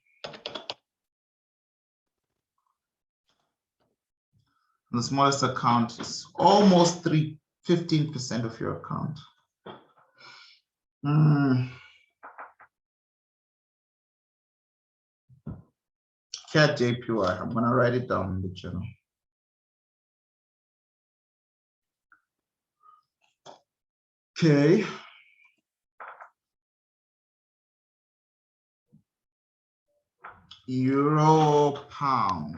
The smallest account is almost 15% of your account. CADJPY. I'm going to write it down in the channel. Okay. Euro pound.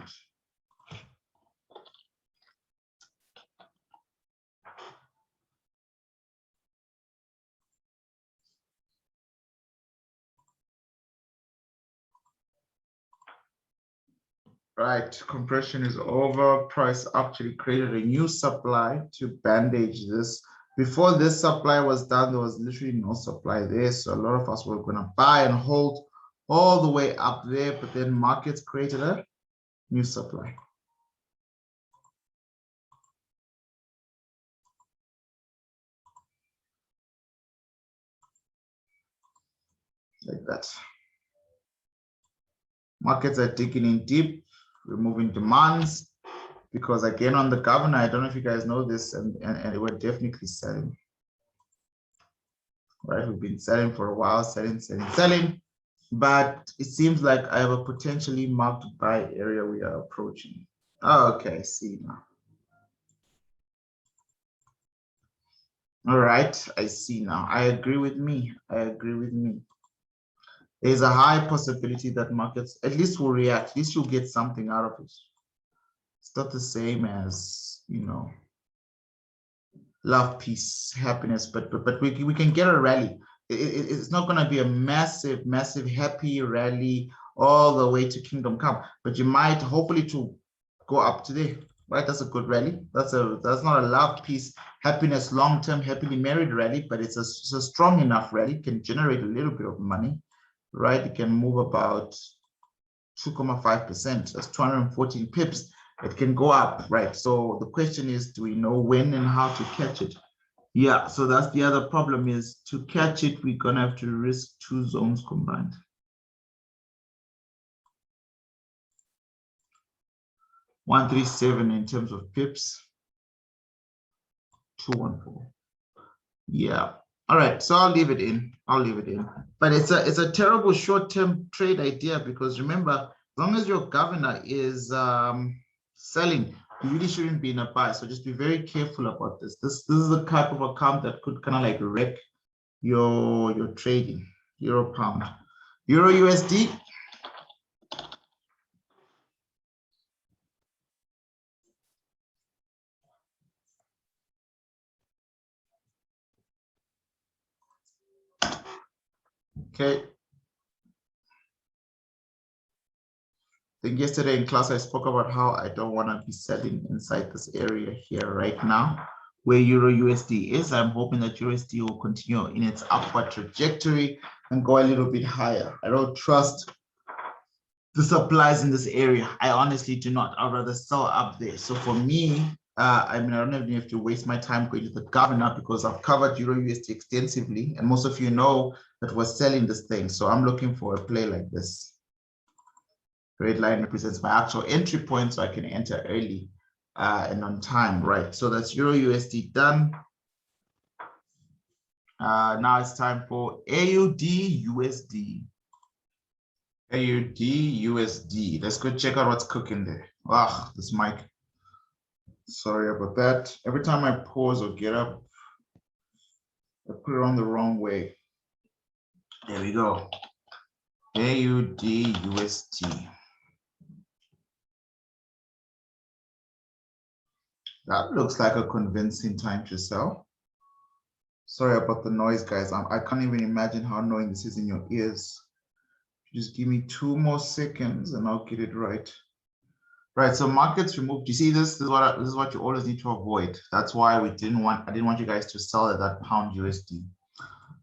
Right, compression is over. Price actually created a new supply to bandage this. Before this supply was done, there was literally no supply there. So a lot of us were going to buy and hold all the way up there, but then markets created a new supply. Like that. Markets are digging in deep, removing demands. Because again, on the governor, I don't know if you guys know this, and we're definitely selling. Right, we've been selling for a while, selling. But it seems like I have a potentially marked buy area we are approaching. Oh, okay, I see now. All right, I see now. I agree with me. There's a high possibility that markets at least will react. At least you'll get something out of it. It's not the same as, you know, love, peace, happiness, but we can get a rally. It's not going to be a massive happy rally all the way to kingdom come, but you might hopefully to go up today, right? That's a good rally. That's not a love, peace, happiness, long-term happily married rally, but it's a strong enough rally. It can generate a little bit of money, right? It can move about 2.5%. That's 214 pips. It can go up, right? So the question is, do we know when and how to catch it? Yeah, so that's the other problem is to catch it, we're gonna have to risk two zones combined. 137 in terms of pips. 214. Yeah. All right. So I'll leave it in. I'll leave it in. But it's a terrible short-term trade idea, because remember, as long as your governor is selling, you really shouldn't be in a buy. So just be very careful about this. This is the type of account that could kind of like wreck your trading. Euro pound. Euro USD. Okay. I think yesterday in class I spoke about how I don't want to be selling inside this area here right now, where Euro USD is. I'm hoping that USD will continue in its upward trajectory and go a little bit higher. I don't trust the supplies in this area. I honestly do not. I'd rather sell up there. So for me, I mean, I don't even have to waste my time going to the governor, because I've covered Euro USD extensively, and most of you know that we're selling this thing. So I'm looking for a play like this. Red line represents my actual entry point, so I can enter early and on time, right? So that's Euro USD done. Now it's time for AUDUSD. AUDUSD. Let's go check out what's cooking there. Ah, this mic. Sorry about that. Every time I pause or get up, I put it on the wrong way. There we go. AUDUSD. That looks like a convincing time to sell. Sorry about the noise, guys. I can't even imagine how annoying this is in your ears. Just give me 2 more seconds and I'll get it right. Right, so markets removed. You see this? This is what you always need to avoid. That's why I didn't want you guys to sell at that pound USD.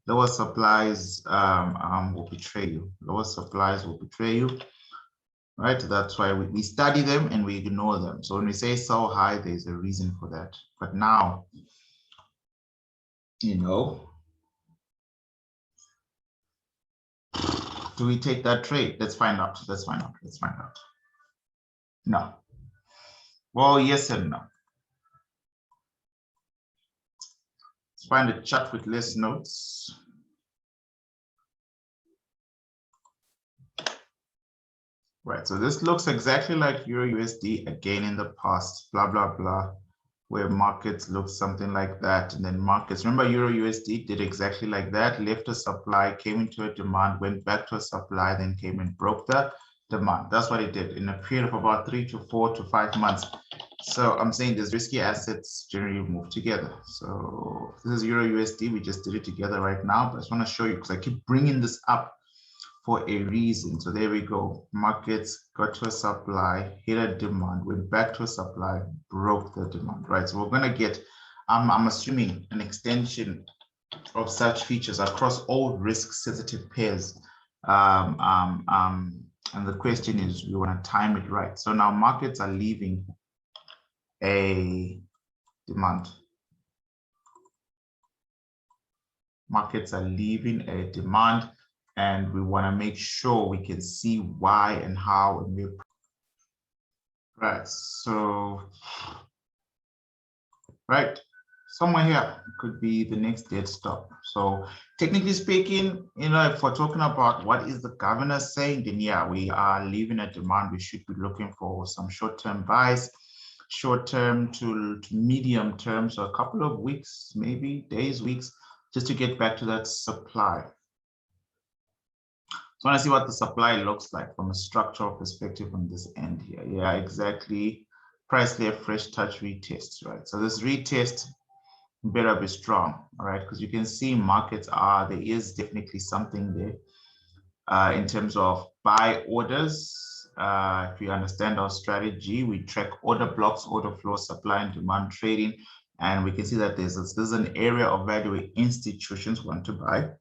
Lower supplies will betray you. Lower supplies will betray you. Right, that's why we study them and we ignore them. So when we say sell high, there's a reason for that. But now, you know, do we take that trade? Let's find out. Let's find out. Let's find out. No. Well, yes and no. Let's find a chart with less notes. Right, so this looks exactly like Euro USD again in the past, blah, blah, blah, where markets look something like that. And then markets, remember Euro USD did exactly like that, left a supply, came into a demand, went back to a supply, then came and broke the demand. That's what it did in a period of about 3 to 4 to 5 months. So I'm saying these risky assets generally move together. So this is Euro USD. We just did it together right now, but I just want to show you because I keep bringing this up for a reason. So there we go. Markets got to a supply, hit a demand, went back to a supply, broke the demand, right? So we're going to get, I'm assuming, an extension of such features across all risk-sensitive pairs. And the question is, we want to time it right. So now markets are leaving a demand. Markets are leaving a demand, and we want to make sure we can see why and how. Right, so, right, somewhere here could be the next dead stop. So technically speaking, you know, if we're talking about what is the governor saying, then yeah, we are leaving a demand. We should be looking for some short-term buys, short-term to medium term, so a couple of weeks, maybe days, weeks, just to get back to that supply. So I want to see what the supply looks like from a structural perspective on this end here. Yeah, exactly. Price layer, fresh touch retest, right? So this retest better be strong, all right? Because you can see markets are, there is definitely something there in terms of buy orders. If you understand our strategy, we track order blocks, order flow, supply and demand trading, and we can see that there's an area of value where institutions want to buy.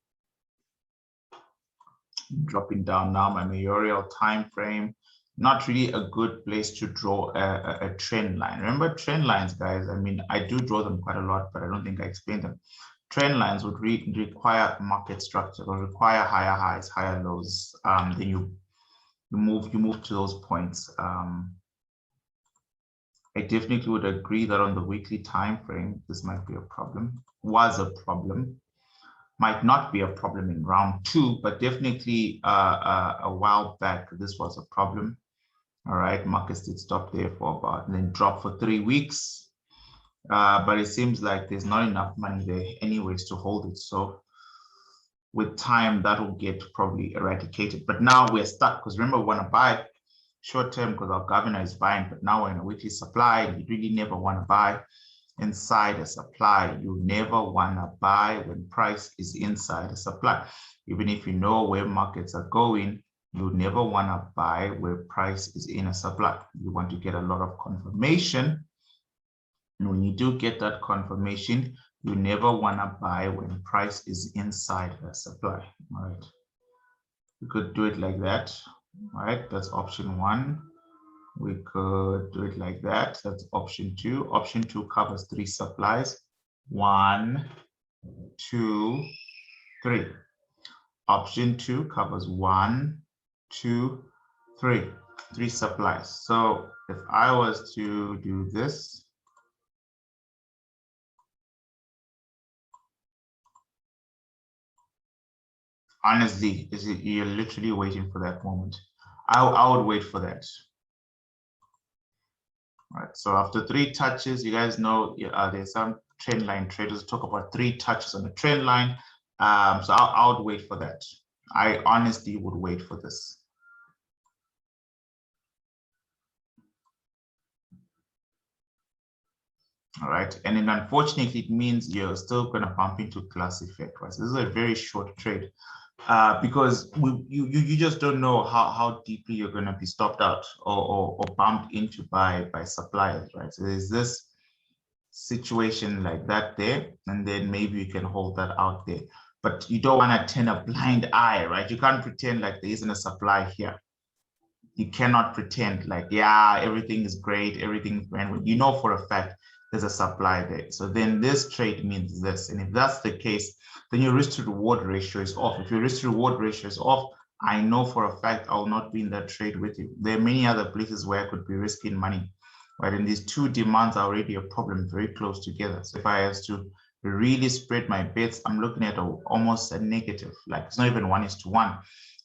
Dropping down now, my mayoral time frame, not really a good place to draw a trend line. Remember trend lines, guys, I mean, I do draw them quite a lot, but I don't think I explained them. Trend lines would require market structure or require higher highs, higher lows. Then you move to those points. I definitely would agree that on the weekly time frame, this might be a problem, was a problem, might not be a problem in round 2, but definitely a while back, this was a problem. All right, markets did stop there for about, and then drop for 3 weeks. But it seems like there's not enough money there anyways to hold it. So with time, that will get probably eradicated. But now we're stuck because remember, we want to buy short term because our governor is buying, but now we're in a weekly supply. You really never want to buy inside a supply. You never want to buy when price is inside a supply. Even if you know where markets are going, you never want to buy where price is in a supply. You want to get a lot of confirmation. And when you do get that confirmation, you never want to buy when price is inside a supply. All right. We could do it like that. All right, that's option 1. We could do it like that. That's option 2. Option 2 covers 3 supplies. 1, 2, 3. Option 2 covers 1, 2, 3. 3 supplies. So if I was to do this, honestly, you're literally waiting for that moment. I would wait for that. All right, so after 3 touches, you guys know there's some trend line traders talk about 3 touches on the trend line. So I would wait for that. I honestly would wait for this. All right, and then unfortunately, it means you're still going to bump into class effect, right? So this is a very short trade. Because you just don't know how deeply you're going to be stopped out or bumped into by suppliers, right? So there's this situation like that there, and then maybe you can hold that out there. But you don't want to turn a blind eye, right? You can't pretend like there isn't a supply here. You cannot pretend like, yeah, everything is great, everything's grand. You know for a fact there's a supply there. So then this trade means this. And if that's the case, then your risk to reward ratio is off. If your risk to reward ratio is off, I know for a fact I'll not be in that trade with you. There are many other places where I could be risking money, right? And these 2 demands are already a problem, very close together. So if I have to really spread my bets, I'm looking at almost a negative, like it's not even 1:1.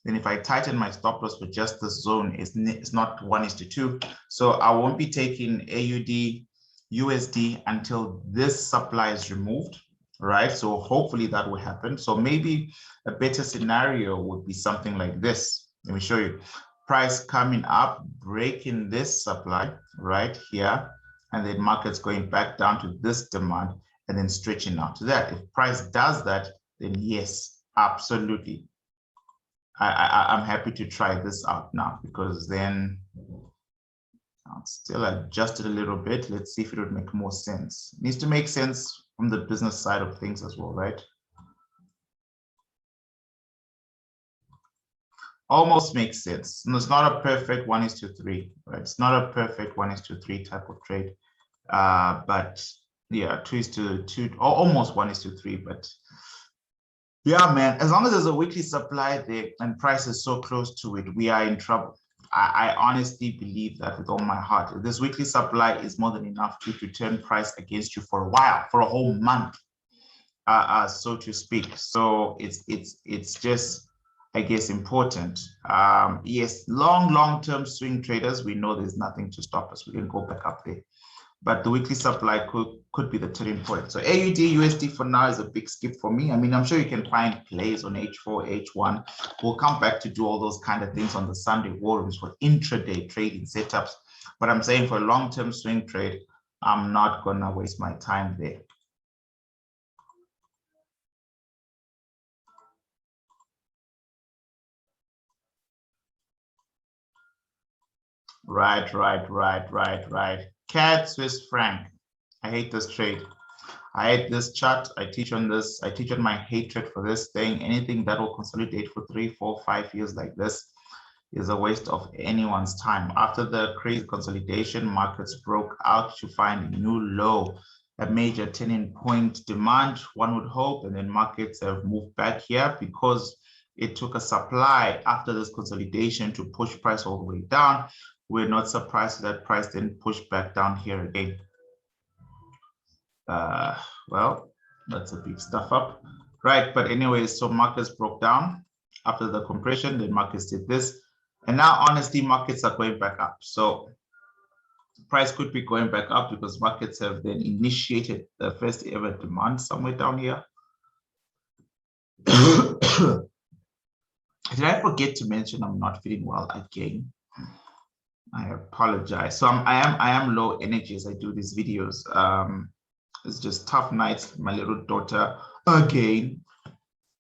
Then if I tighten my stop loss for just this zone, it's not 1:2. So I won't be taking AUDUSD until this supply is removed, right? So hopefully that will happen. So maybe a better scenario would be something like this. Let me show you. Price coming up, breaking this supply right here, and then markets going back down to this demand and then stretching out to that. If price does that, then yes, absolutely. I'm happy to try this out now, because then I'll still adjust it a little bit. Let's see if it would make more sense. It needs to make sense from the business side of things as well, right? Almost makes sense. No, it's not a perfect 1:3, right? It's not a perfect 1:3 type of trade. But yeah, 2:2, almost 1:3, but yeah, man, as long as there's a weekly supply there and price is so close to it, we are in trouble. I honestly believe that with all my heart. This weekly supply is more than enough to turn price against you for a while, for a whole month, so to speak. So it's just, I guess, important. Yes, long-term swing traders, we know there's nothing to stop us. We can go back up there. But the weekly supply could be the turning point. So AUDUSD for now is a big skip for me. I mean, I'm sure you can find plays on H4, H1. We'll come back to do all those kind of things on the Sunday war rooms for intraday trading setups. But I'm saying for a long-term swing trade, I'm not gonna waste my time there. Right. CAD Swiss franc. I hate this trade. I hate this chart. I teach on this. I teach on my hatred for this thing. Anything that will consolidate for 3, 4, 5 years like this is a waste of anyone's time. After the crazy consolidation, markets broke out to find a new low, a major turning point demand, one would hope, and then markets have moved back here because it took a supply after this consolidation to push price all the way down. we're not surprised that price then pushed back down here again. Well, that's a big stuff up, right? But anyways, so markets broke down after the compression, then markets did this, and now honestly markets are going back up. So price could be going back up because markets have then initiated the first ever demand somewhere down here. Did I forget to mention I'm not feeling well again? I apologize. So I am low energy as I do these videos. It's just tough nights. My little daughter again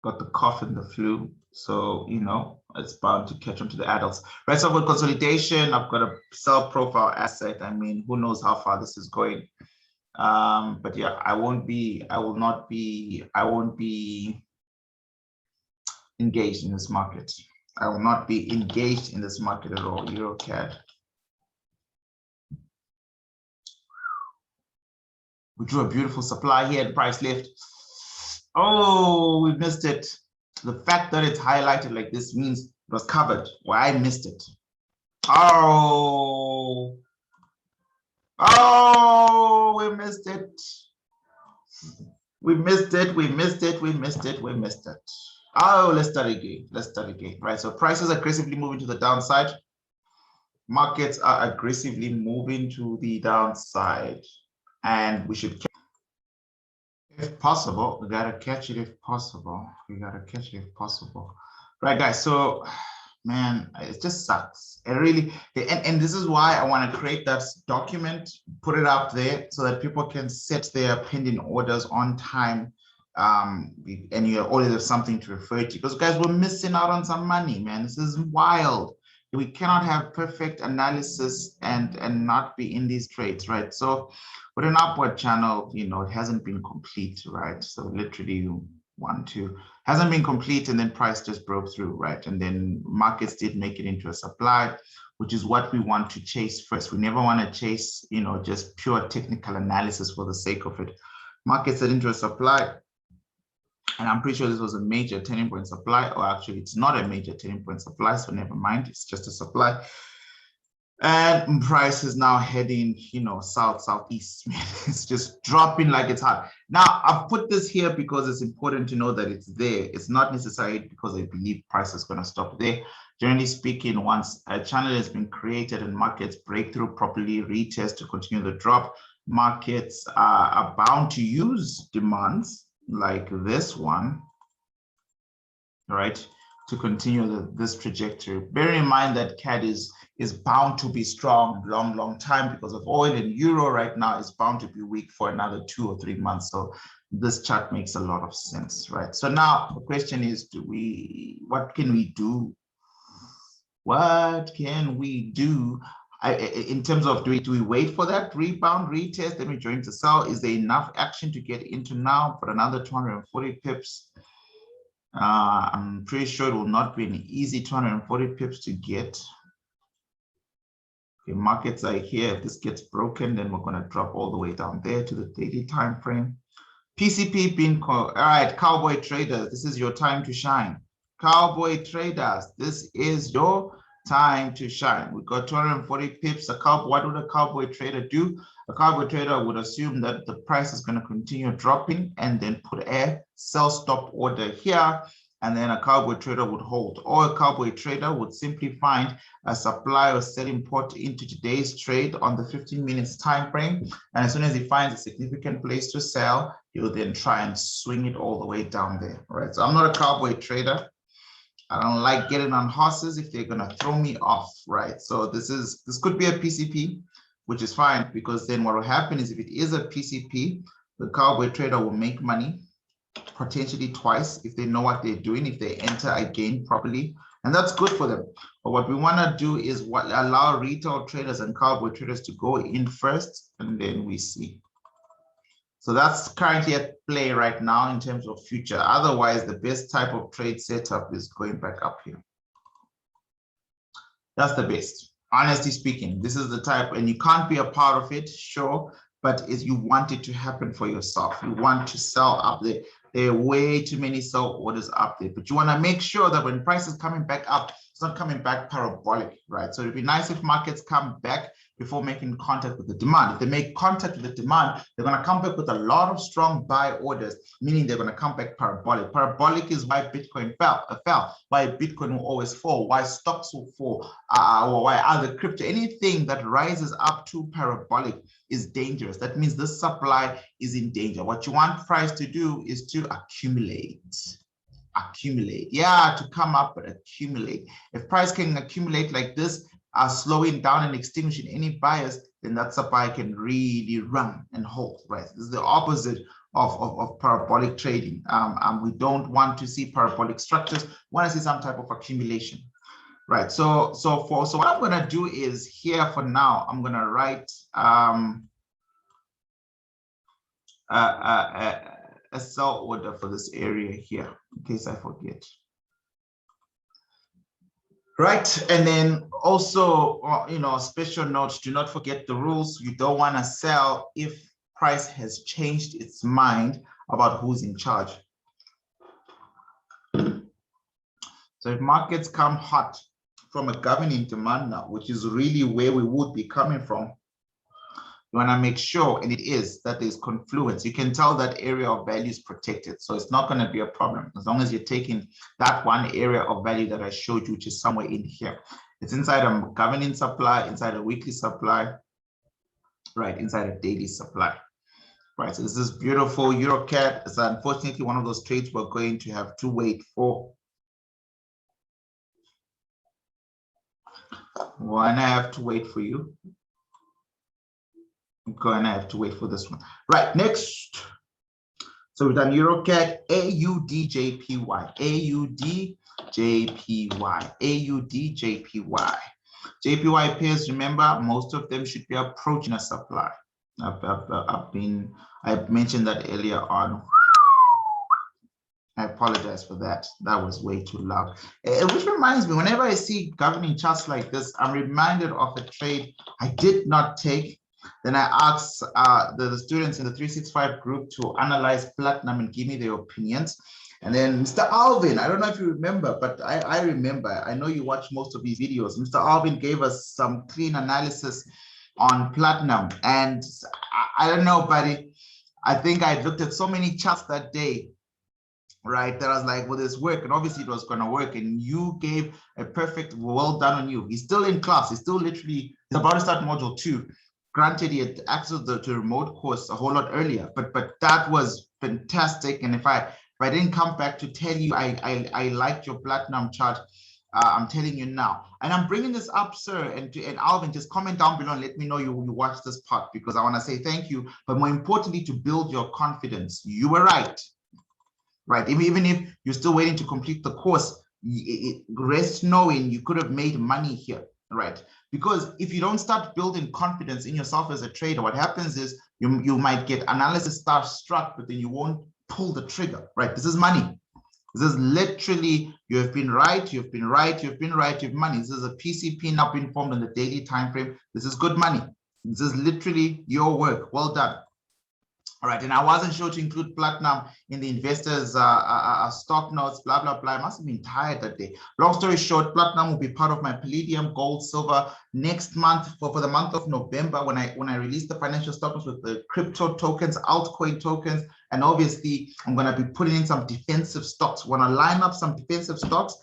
got the cough and the flu, so you know it's bound to catch on to the adults. Right. So for consolidation, I've got a sell profile asset. I mean, who knows how far this is going? But yeah, I won't be engaged in this market. I will not be engaged in this market at all. EURCAD. We drew a beautiful supply here and price lift. Oh, we missed it. The fact that it's highlighted like this means it was covered. Well, I missed it. Oh, we missed it. We missed it. Oh, let's start again. Right. So prices aggressively moving to the downside. Markets are aggressively moving to the downside. And we should, if possible, we gotta catch it if possible. Right, guys. So, man, it just sucks. It really, and this is why I want to create that document, put it up there so that people can set their pending orders on time. And you always have something to refer to, because guys, we're missing out on some money, man. This is wild. We cannot have perfect analysis and not be in these trades, right? So with an upward channel, you know, it hasn't been complete, right? So literally hasn't been complete, and then price just broke through, right? And then markets did make it into a supply, which is what we want to chase first. We never want to chase, you know, just pure technical analysis for the sake of it. Markets are into a supply. And I'm pretty sure this was a major turning point supply, or actually it's not a major turning point supply, so never mind, it's just a supply. And price is now heading, you know, southeast. It's just dropping like it's hot. Now, I've put this here because it's important to know that it's there. It's not necessarily because I believe price is going to stop there. Generally speaking, once a channel has been created and markets break through properly, retest to continue the drop, markets are bound to use demands like this one, right, to continue this trajectory. Bearing in mind that CAD is bound to be strong long time because of oil, and euro right now is bound to be weak for another 2 or 3 months. So this chart makes a lot of sense, right? So now the question is, what can we do? What can we do? In terms of, do we wait for that rebound, retest, then we join to sell? Is there enough action to get into now for another 240 pips? I'm pretty sure it will not be an easy 240 pips to get. Okay, markets are here. If this gets broken, then we're going to drop all the way down there to the daily time frame. PCP being called. All right, cowboy traders, this is your time to shine. Cowboy traders, this is your time to shine. We got 240 pips. What would a cowboy trader do? A cowboy trader would assume that the price is going to continue dropping and then put a sell stop order here, and then a cowboy trader would hold. Or a cowboy trader would simply find a supply or selling port into today's trade on the 15 minutes time frame, and as soon as he finds a significant place to sell, he'll then try and swing it all the way down there. All right, so I'm not a cowboy trader. I don't like getting on horses if they're going to throw me off, right? So this could be a PCP, which is fine, because then what will happen is, if it is a PCP, the cowboy trader will make money potentially twice if they know what they're doing, if they enter again properly, and that's good for them. But what we want to do is allow retail traders and cowboy traders to go in first, and then we see. So that's currently at play right now in terms of future. Otherwise, the best type of trade setup is going back up here. That's the best. Honestly speaking, this is the type, and you can't be a part of it, sure, but you want it to happen for yourself. You want to sell up there. There are way too many sell orders up there, but you want to make sure that when price is coming back up, it's not coming back parabolic, right? So it'd be nice if markets come back before making contact with the demand. If they make contact with the demand, they're going to come back with a lot of strong buy orders, meaning they're going to come back parabolic. Parabolic is why Bitcoin fell, why Bitcoin will always fall, why stocks will fall, or why other crypto, anything that rises up to parabolic is dangerous. That means this supply is in danger. What you want price to do is to accumulate. Yeah, to come up, but accumulate. If price can accumulate like this, slowing down and extinguishing any buyers, then that supply can really run and hold, right? This is the opposite of parabolic trading. We don't want to see parabolic structures. We want to see some type of accumulation, right? So what I'm going to do is here for now, I'm going to write a sell order for this area here, in case I forget. Right, and then also, special note, do not forget the rules. You don't want to sell if price has changed its mind about who's in charge. So if markets come hot from a governing demand now, which is really where we would be coming from, you want to make sure, and it is, that there's confluence. You can tell that area of value is protected. So it's not going to be a problem as long as you're taking that one area of value that I showed you, which is somewhere in here. It's inside a governing supply, inside a weekly supply, right, inside a daily supply. Right, so this is beautiful. EURCAD is unfortunately one of those trades we're going to have to wait for. One, I have to wait for you. I'm going to have to wait for this one. Right, next. So we've done EUROCAD, AUDJPY, AUDJPY, AUDJPY. JPY pairs, remember, most of them should be approaching a supply. I mentioned that earlier on. I apologize for that. That was way too loud. Which reminds me, whenever I see governing charts like this, I'm reminded of a trade I did not take. Then I asked the students in the 365 group to analyze platinum and give me their opinions. And then Mr. Alvin, I don't know if you remember, but I remember. I know you watch most of these videos. Mr. Alvin gave us some clean analysis on platinum. And I don't know, buddy, I think I looked at so many charts that day, right, that I was like, will this work? And obviously it was going to work. And you gave a perfect well done on you. He's still in class. He's still literally, he's about to start module 2. Granted, he had access to the remote course a whole lot earlier, but that was fantastic. And if I didn't come back to tell you I liked your platinum chart, I'm telling you now. And I'm bringing this up, sir, and Alvin, just comment down below and let me know you watched this part, because I want to say thank you, but more importantly, to build your confidence. You were right, right? Even if you're still waiting to complete the course, rest knowing you could have made money here. Right, because if you don't start building confidence in yourself as a trader, what happens is you might get analysis struck, but then you won't pull the trigger. Right, this is money. This is literally, you have been right, you've been right, you've been right, you've money. This is a PCP now being formed in the daily time frame. This is good money. This is literally your work. Well done. All right, and I wasn't sure to include platinum in the investors' stock notes, blah, blah, blah. I must have been tired that day. Long story short, platinum will be part of my palladium, gold, silver next month for the month of November when I release the financial stock notes with the crypto tokens, altcoin tokens, and obviously I'm going to be putting in some defensive stocks. When I line up some defensive stocks,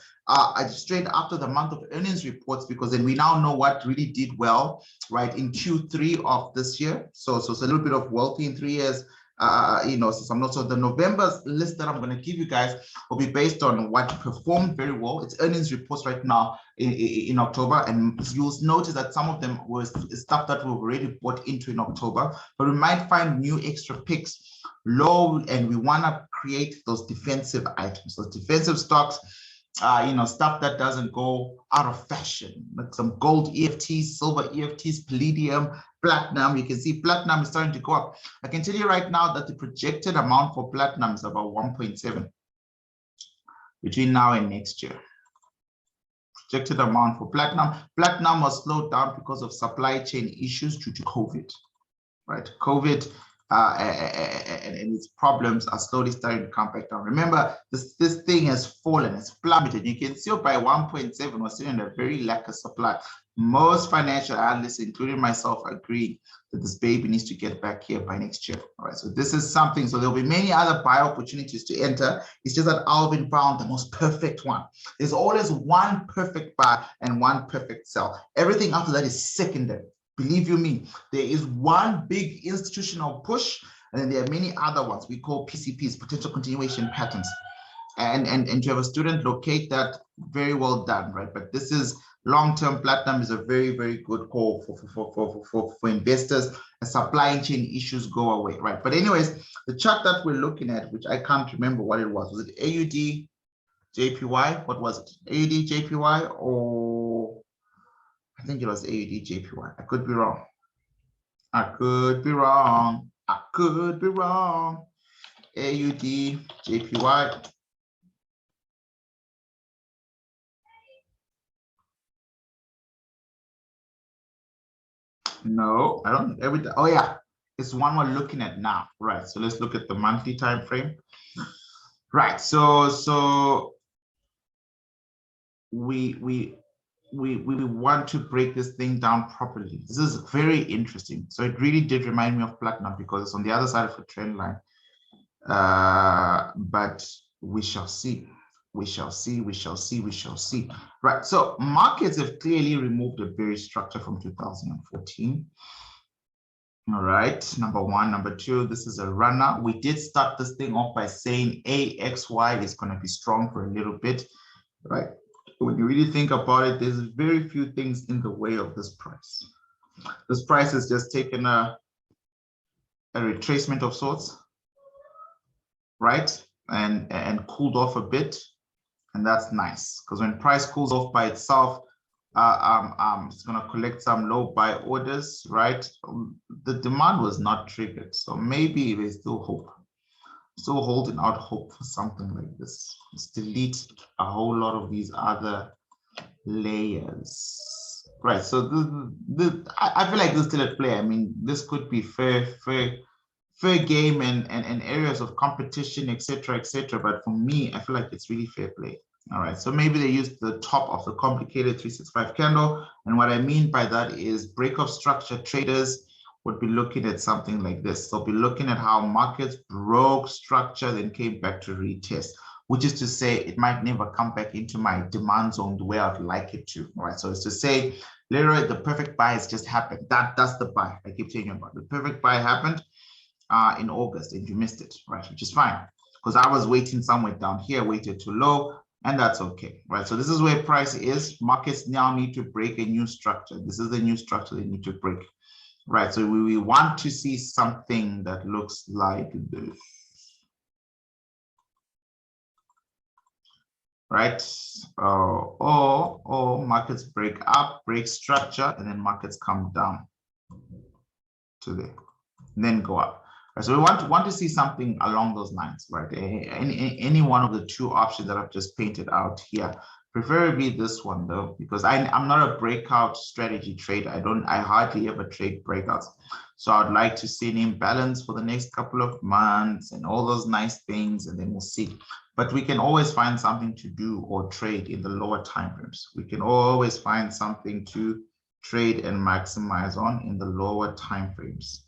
straight after the month of earnings reports, because then we now know what really did well, right, in Q3 of this year. So it's a little bit of wealthy in 3 years, so the November's list that I'm going to give you guys will be based on what performed very well. It's earnings reports right now in October, and you'll notice that some of them was stuff that we've already bought into in October, but we might find new extra picks low, and we want to create those defensive items, those defensive stocks. Stuff that doesn't go out of fashion, like some gold EFTs, silver EFTs, palladium, platinum. You can see platinum is starting to go up. I can tell you right now that the projected amount for platinum is about 1.7 between now and next year. Projected amount for platinum. Platinum was slowed down because of supply chain issues due to COVID, right? COVID and its problems are slowly starting to come back down. Remember, this thing has fallen, it's plummeted. You can see by 1.7, we're sitting in a very lack of supply. Most financial analysts, including myself, agree that this baby needs to get back here by next year. All right, so this is something. So there'll be many other buy opportunities to enter. It's just that Alvin found the most perfect one. There's always one perfect buy and one perfect sell. Everything after that is secondary. Believe you me, there is one big institutional push, and then there are many other ones we call PCPs, potential continuation patterns. And to have a student locate that, very well done, right? But this is long-term platinum is a very, very good call for investors as supply chain issues go away, right? But anyways, the chart that we're looking at, which I can't remember what it was it AUDJPY? What was it? AUDJPY or I think it was AUDJPY. I could be wrong. I could be wrong. I could be wrong. AUDJPY. No, I don't. Oh yeah, it's one we're looking at now, right? So let's look at the monthly time frame, right? So we want to break this thing down properly. This is very interesting. So it really did remind me of platinum because it's on the other side of the trend line. But we shall see. We shall see, we shall see, we shall see. Right, so markets have clearly removed the bearish structure from 2014. All right, number one. Number two, this is a runner. We did start this thing off by saying AXY is going to be strong for a little bit, right? When you really think about it, there's very few things in the way of this price. This price has just taken a retracement of sorts, right? And cooled off a bit. And that's nice because when price cools off by itself, it's going to collect some low buy orders, right? The demand was not triggered, so maybe there's still hope. Still holding out hope for something like this. Let's delete a whole lot of these other layers, right? So I feel like this is still at play. I mean, this could be fair game and areas of competition, etc. But for me, I feel like it's really fair play. All right, so maybe they used the top of the complicated 365 candle, and what I mean by that is break of structure traders would be looking at something like this. They'll be looking at how markets broke structure, then came back to retest, which is to say it might never come back into my demand zone the way I'd like it to. All right, so it's to say literally the perfect buy has just happened. That's the buy I keep telling you about. The perfect buy happened in August and you missed it, right? Which is fine because I was waiting somewhere down here, waited too low, and that's okay, right? So this is where price is. Markets now need to break a new structure. This is the new structure they need to break, right? So we want to see something that looks like this, right? Or markets break up, break structure, and then markets come down to there, and then go up. So we want to see something along those lines, right? Any one of the two options that I've just painted out here, preferably this one though, because I'm not a breakout strategy trader. I hardly ever trade breakouts. So I'd like to see an imbalance for the next couple of months and all those nice things, and then we'll see. But we can always find something to do or trade in the lower time frames. We can always find something to trade and maximize on in the lower time frames.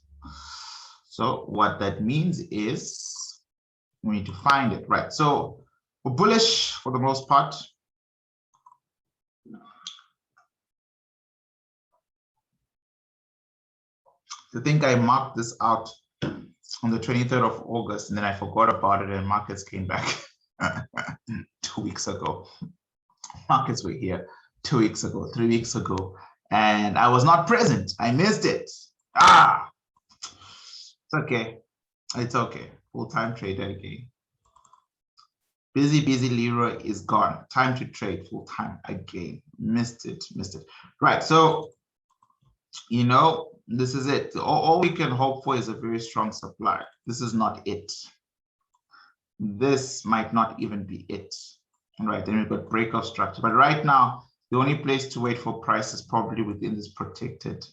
So what that means is we need to find it, right? So we're bullish for the most part. I think I marked this out on the 23rd of August, and then I forgot about it and markets came back 2 weeks ago. Markets were here 2 weeks ago, 3 weeks ago, and I was not present. I missed it. It's okay. It's okay. Full-time trader again. Busy Leroy is gone. Time to trade full-time again. Missed it. Right. So, you know, this is it. All we can hope for is a very strong supply. This is not it. This might not even be it. All right. Then we've got breakout structure. But right now, the only place to wait for price is probably within this protected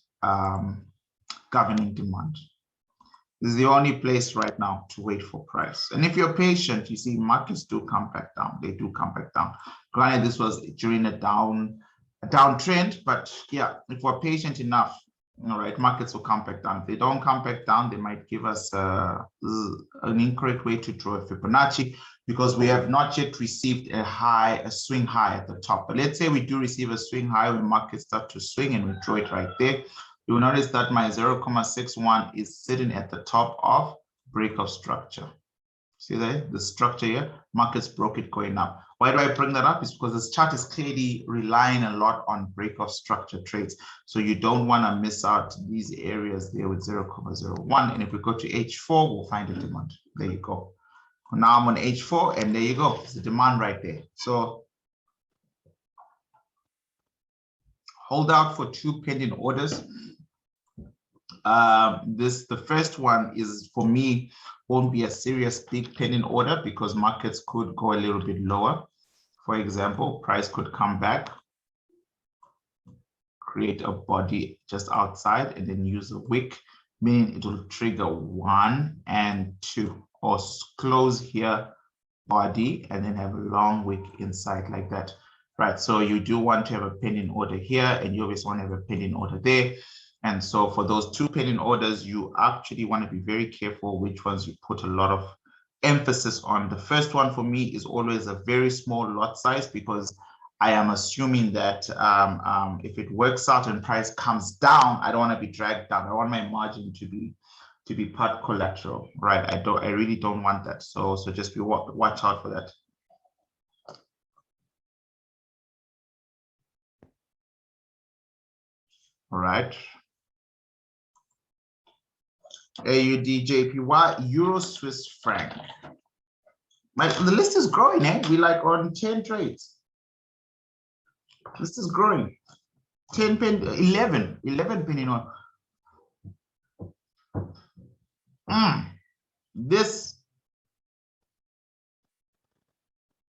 governing demand. This is the only place right now to wait for price. And if you're patient, you see markets do come back down. They do come back down. Granted, this was during a downtrend, but yeah, if we're patient enough, all right, markets will come back down. If they don't come back down, they might give us an incorrect way to draw a Fibonacci, because we have not yet received a swing high at the top. But let's say we do receive a swing high when markets start to swing, and we draw it right there. You will notice that my 0.61 is sitting at the top of break of structure. See there, the structure here, markets broke it going up. Why do I bring that up? It's because this chart is clearly relying a lot on break of structure trades. So you don't want to miss out these areas there with 0.01. And if we go to H4, we'll find a demand. There you go. Now I'm on H4, and there you go. It's a demand right there. So hold out for 2 pending orders. The first one is, for me, won't be a serious big pending order, because markets could go a little bit lower. For example, price could come back, create a body just outside, and then use a wick, meaning it will trigger 1 and 2, or close here, body, and then have a long wick inside like that. Right, so you do want to have a pending order here, and you always want to have a pending order there. And so for those 2 pending orders, you actually want to be very careful which ones you put a lot of emphasis on. The first one for me is always a very small lot size, because I am assuming that if it works out and price comes down, I don't want to be dragged down. I want my margin to be part collateral, right? I really don't want that. So just watch out for that. All right. AUDJPY, Euro Swiss franc. Like, the list is growing, eh? We like on 10 trades. List is growing. 11 pending on.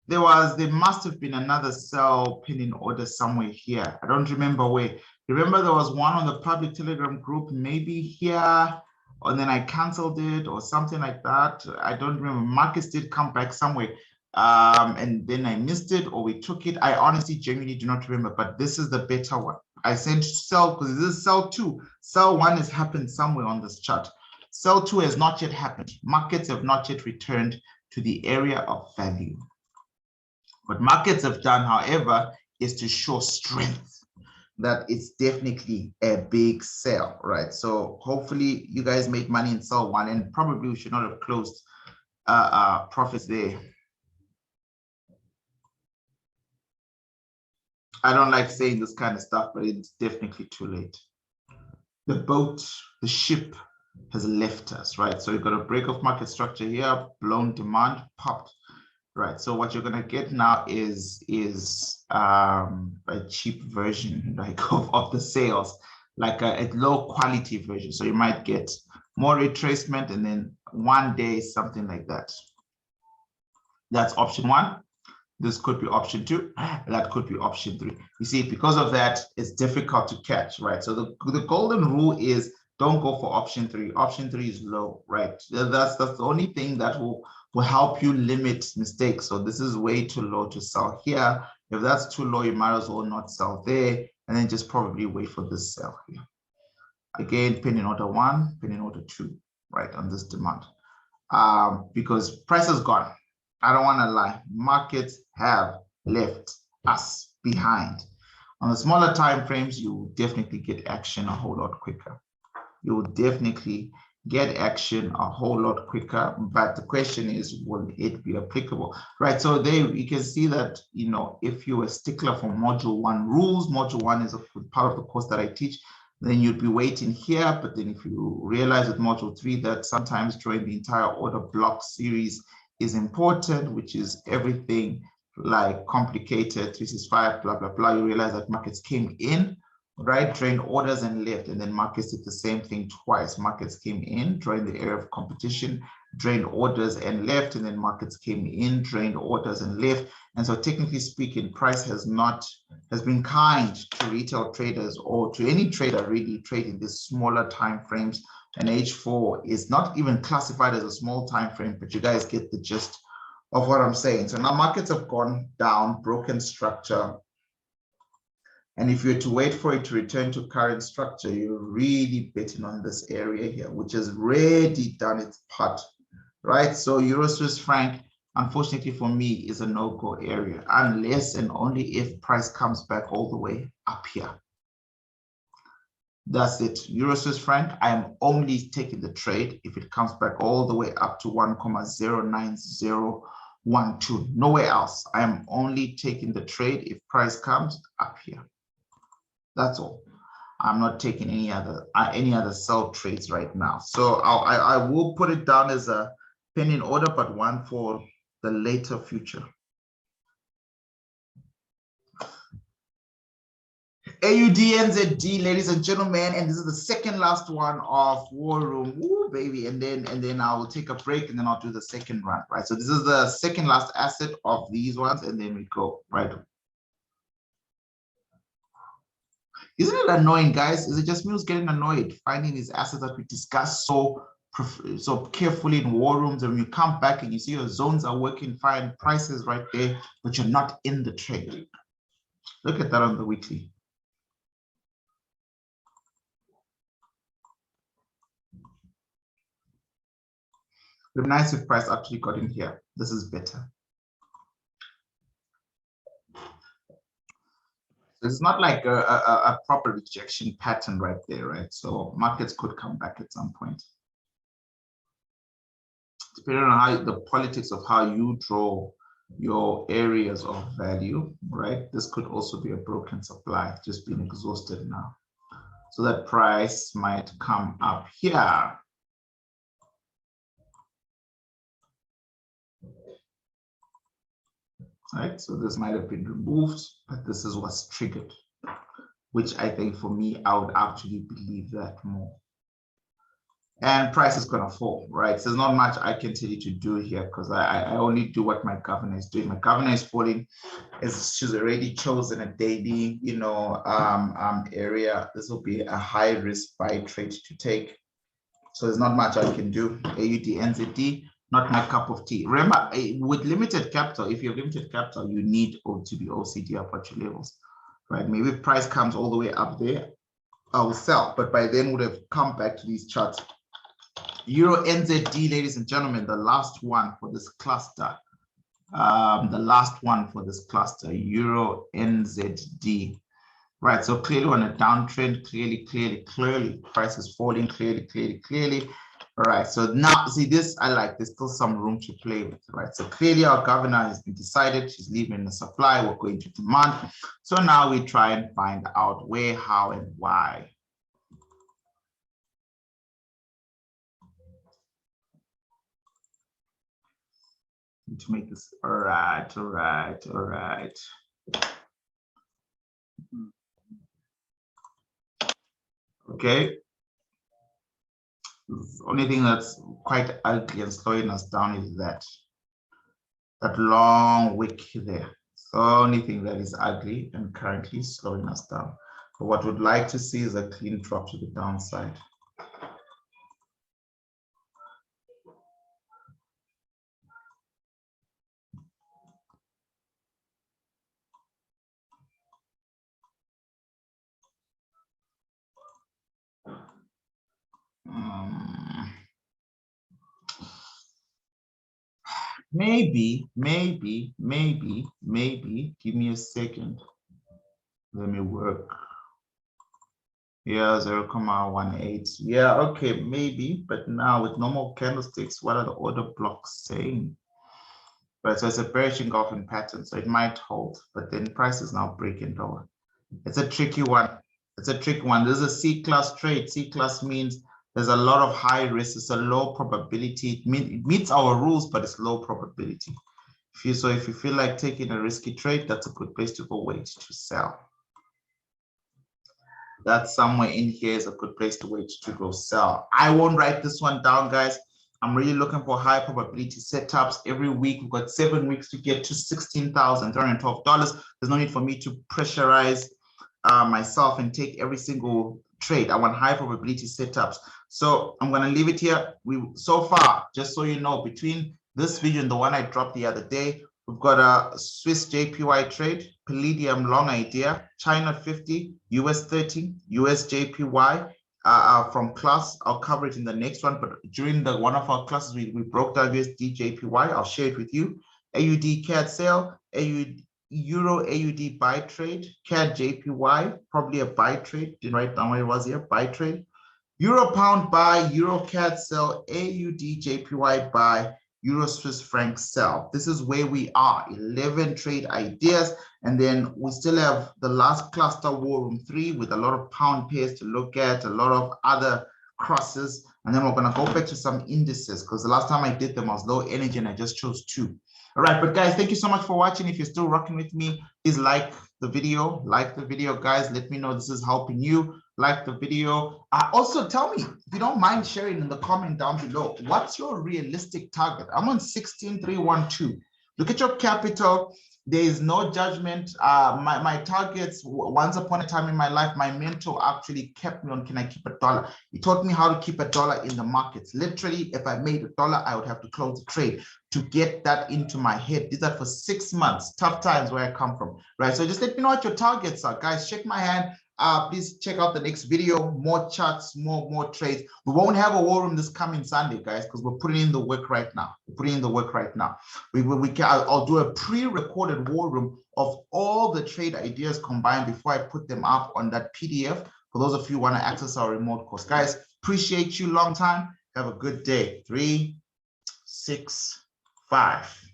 There must have been another sell pending order somewhere here. I don't remember where. Remember, there was one on the public Telegram group, maybe here, and then I canceled it or something like that. I don't remember. Markets did come back somewhere, and then I missed it, or we took it. I honestly genuinely do not remember, but this is the better one. I sent sell because this is sell 2. Sell 1 has happened somewhere on this chart. Sell 2 has not yet happened. Markets have not yet returned to the area of value. What markets have done, however, is to show strength, that it's definitely a big sell, right? So hopefully you guys make money in sell 1, and probably we should not have closed profits there. I don't like saying this kind of stuff, but it's definitely too late. The ship has left us, right? So you've got a break of market structure here, blown demand, popped. Right, so what you're gonna get now is a cheap version, like of the sales, like a low quality version. So you might get more retracement, and then one day something like that. That's option 1. This could be option 2. That could be option 3. You see, because of that, it's difficult to catch, right? So the golden rule is don't go for option 3. Option 3 is low, right? That's the only thing that will help you limit mistakes. So this is way too low to sell here. If that's too low, you might as well not sell there, and then just probably wait for this sell here. Again, pending order 1, pending order 2, right, on this demand. Because price is gone. I don't want to lie. Markets have left us behind. On the smaller time frames, you will definitely get action a whole lot quicker. You will definitely get action a whole lot quicker, but the question is, will it be applicable, right? So there you can see that, you know, if you're a stickler for module 1 rules, module 1 is a part of the course that I teach, then you'd be waiting here. But then if you realize with module 3 that sometimes drawing the entire order block series is important, which is everything like complicated 365 blah blah blah, you realize that markets came in, right, drained orders and left, and then markets did the same thing twice. Markets came in, drained the area of competition, drained orders and left, and then markets came in, drained orders and left. And so technically speaking, price has been kind to retail traders, or to any trader really trading these smaller time frames And H4 is not even classified as a small time frame, but you guys get the gist of what I'm saying. So now markets have gone down, broken structure. And if you're to wait for it to return to current structure, you're really betting on this area here, which has already done its part, right? So Euro Swiss franc, unfortunately for me, is a no-go area, unless and only if price comes back all the way up here. That's it. Euro Swiss franc, I am only taking the trade if it comes back all the way up to 1,09012. Nowhere else. I am only taking the trade if price comes up here. That's all. I'm not taking any other sell trades right now. So I will put it down as a pending order, but one for the later future. AUDNZD, ladies and gentlemen, and this is the second last one of War Room. Woo, baby, and then I will take a break and then I'll do the second run, right? So this is the second last asset of these ones, and then we go, right? Isn't it annoying, guys? Is it just me who's getting annoyed finding these assets that we discuss so carefully in war rooms, and when you come back and you see your zones are working fine, prices right there, but you're not in the trade? Look at that on the weekly. It would be nice if price actually got in here. This is better. It's not like a proper rejection pattern right there, right? So markets could come back at some point. Depending on how the politics of how you draw your areas of value, right? This could also be a broken supply, just being exhausted now. So that price might come up here. Right, so this might have been removed, but this is what's triggered, which I think for me, I would actually believe that more. And price is going to fall, right? So there's not much I can tell you to do here because I only do what my governor is doing. My governor is falling, as she's already chosen a daily, area. This will be a high risk buy trade to take. So there's not much I can do. AUDNZD. Not my cup of tea. Remember, with limited capital, if you have limited capital, you need to be OCD up at your levels, right? Maybe if price comes all the way up there, I will sell, but by then would have come back to these charts. EURNZD, ladies and gentlemen, the last one for this cluster. EURNZD. Right, so clearly on a downtrend, clearly, price is falling, clearly. All right, so now see this, I like, there's still some room to play with, right? So clearly our governor has been decided, she's leaving the supply, we're going to demand. So now we try and find out where, how, and why. Need to make this, all right. Okay. The only thing that's quite ugly and slowing us down is that long wick there. So the only thing that is ugly and currently slowing us down. But what we'd like to see is a clean drop to the downside. Maybe, give me a second. Let me work. Yeah, 0.18. Yeah, okay, maybe, but now with normal candlesticks, what are the order blocks saying? Right, so it's a bearish engulfing pattern, so it might hold, but then price is now breaking lower. It's a tricky one. This is a C-class trade. C-class means there's a lot of high risk. It's a low probability. It meets our rules, but it's low probability. If you feel like taking a risky trade, that's a good place to go wait to sell. That somewhere in here is a good place to wait to go sell. I won't write this one down, guys. I'm really looking for high probability setups. Every week, we've got 7 weeks to get to $16,312. There's no need for me to pressurize myself and take every single trade. I want high probability setups. So I'm going to leave it here. So far, just so you know, between this video and the one I dropped the other day, we've got a Swiss JPY trade, Palladium long idea, China 50, US 30, US JPY from class. I'll cover it in the next one, but during one of our classes, we broke down USD JPY. I'll share it with you. AUDCAD sale, Euro AUD buy trade, CADJPY, probably a buy trade. Didn't write down where it was here, buy trade. Euro pound buy, EuroCAD sell, AUDJPY buy, Euro Swiss franc sell. This is where we are, 11 trade ideas. And then we still have the last cluster, War Room 3, with a lot of pound pairs to look at, a lot of other crosses. And then we're going to go back to some indices, because the last time I did them, I was low energy and I just chose 2. All right, but guys, thank you so much for watching. If you're still rocking with me, please like the video, guys. Let me know this is helping you. Like the video. Also, tell me, if you don't mind sharing in the comment down below, what's your realistic target? I'm on 16,312. Look at your capital. There is no judgment. My targets, once upon a time in my life, my mentor actually kept me on, can I keep $1? He taught me how to keep $1 in the markets. Literally, if I made $1, I would have to close the trade to get that into my head. Did that for 6 months. Tough times where I come from, right? So just let me know what your targets are. Guys, shake my hand. Please check out the next video, more charts, more trades. We won't have a war room this coming Sunday, guys, because we're putting in the work right now. I'll do a pre-recorded war room of all the trade ideas combined before I put them up on that PDF. For those of you who want to access our remote course, guys, appreciate you long time. Have a good day. 3, 6, 5.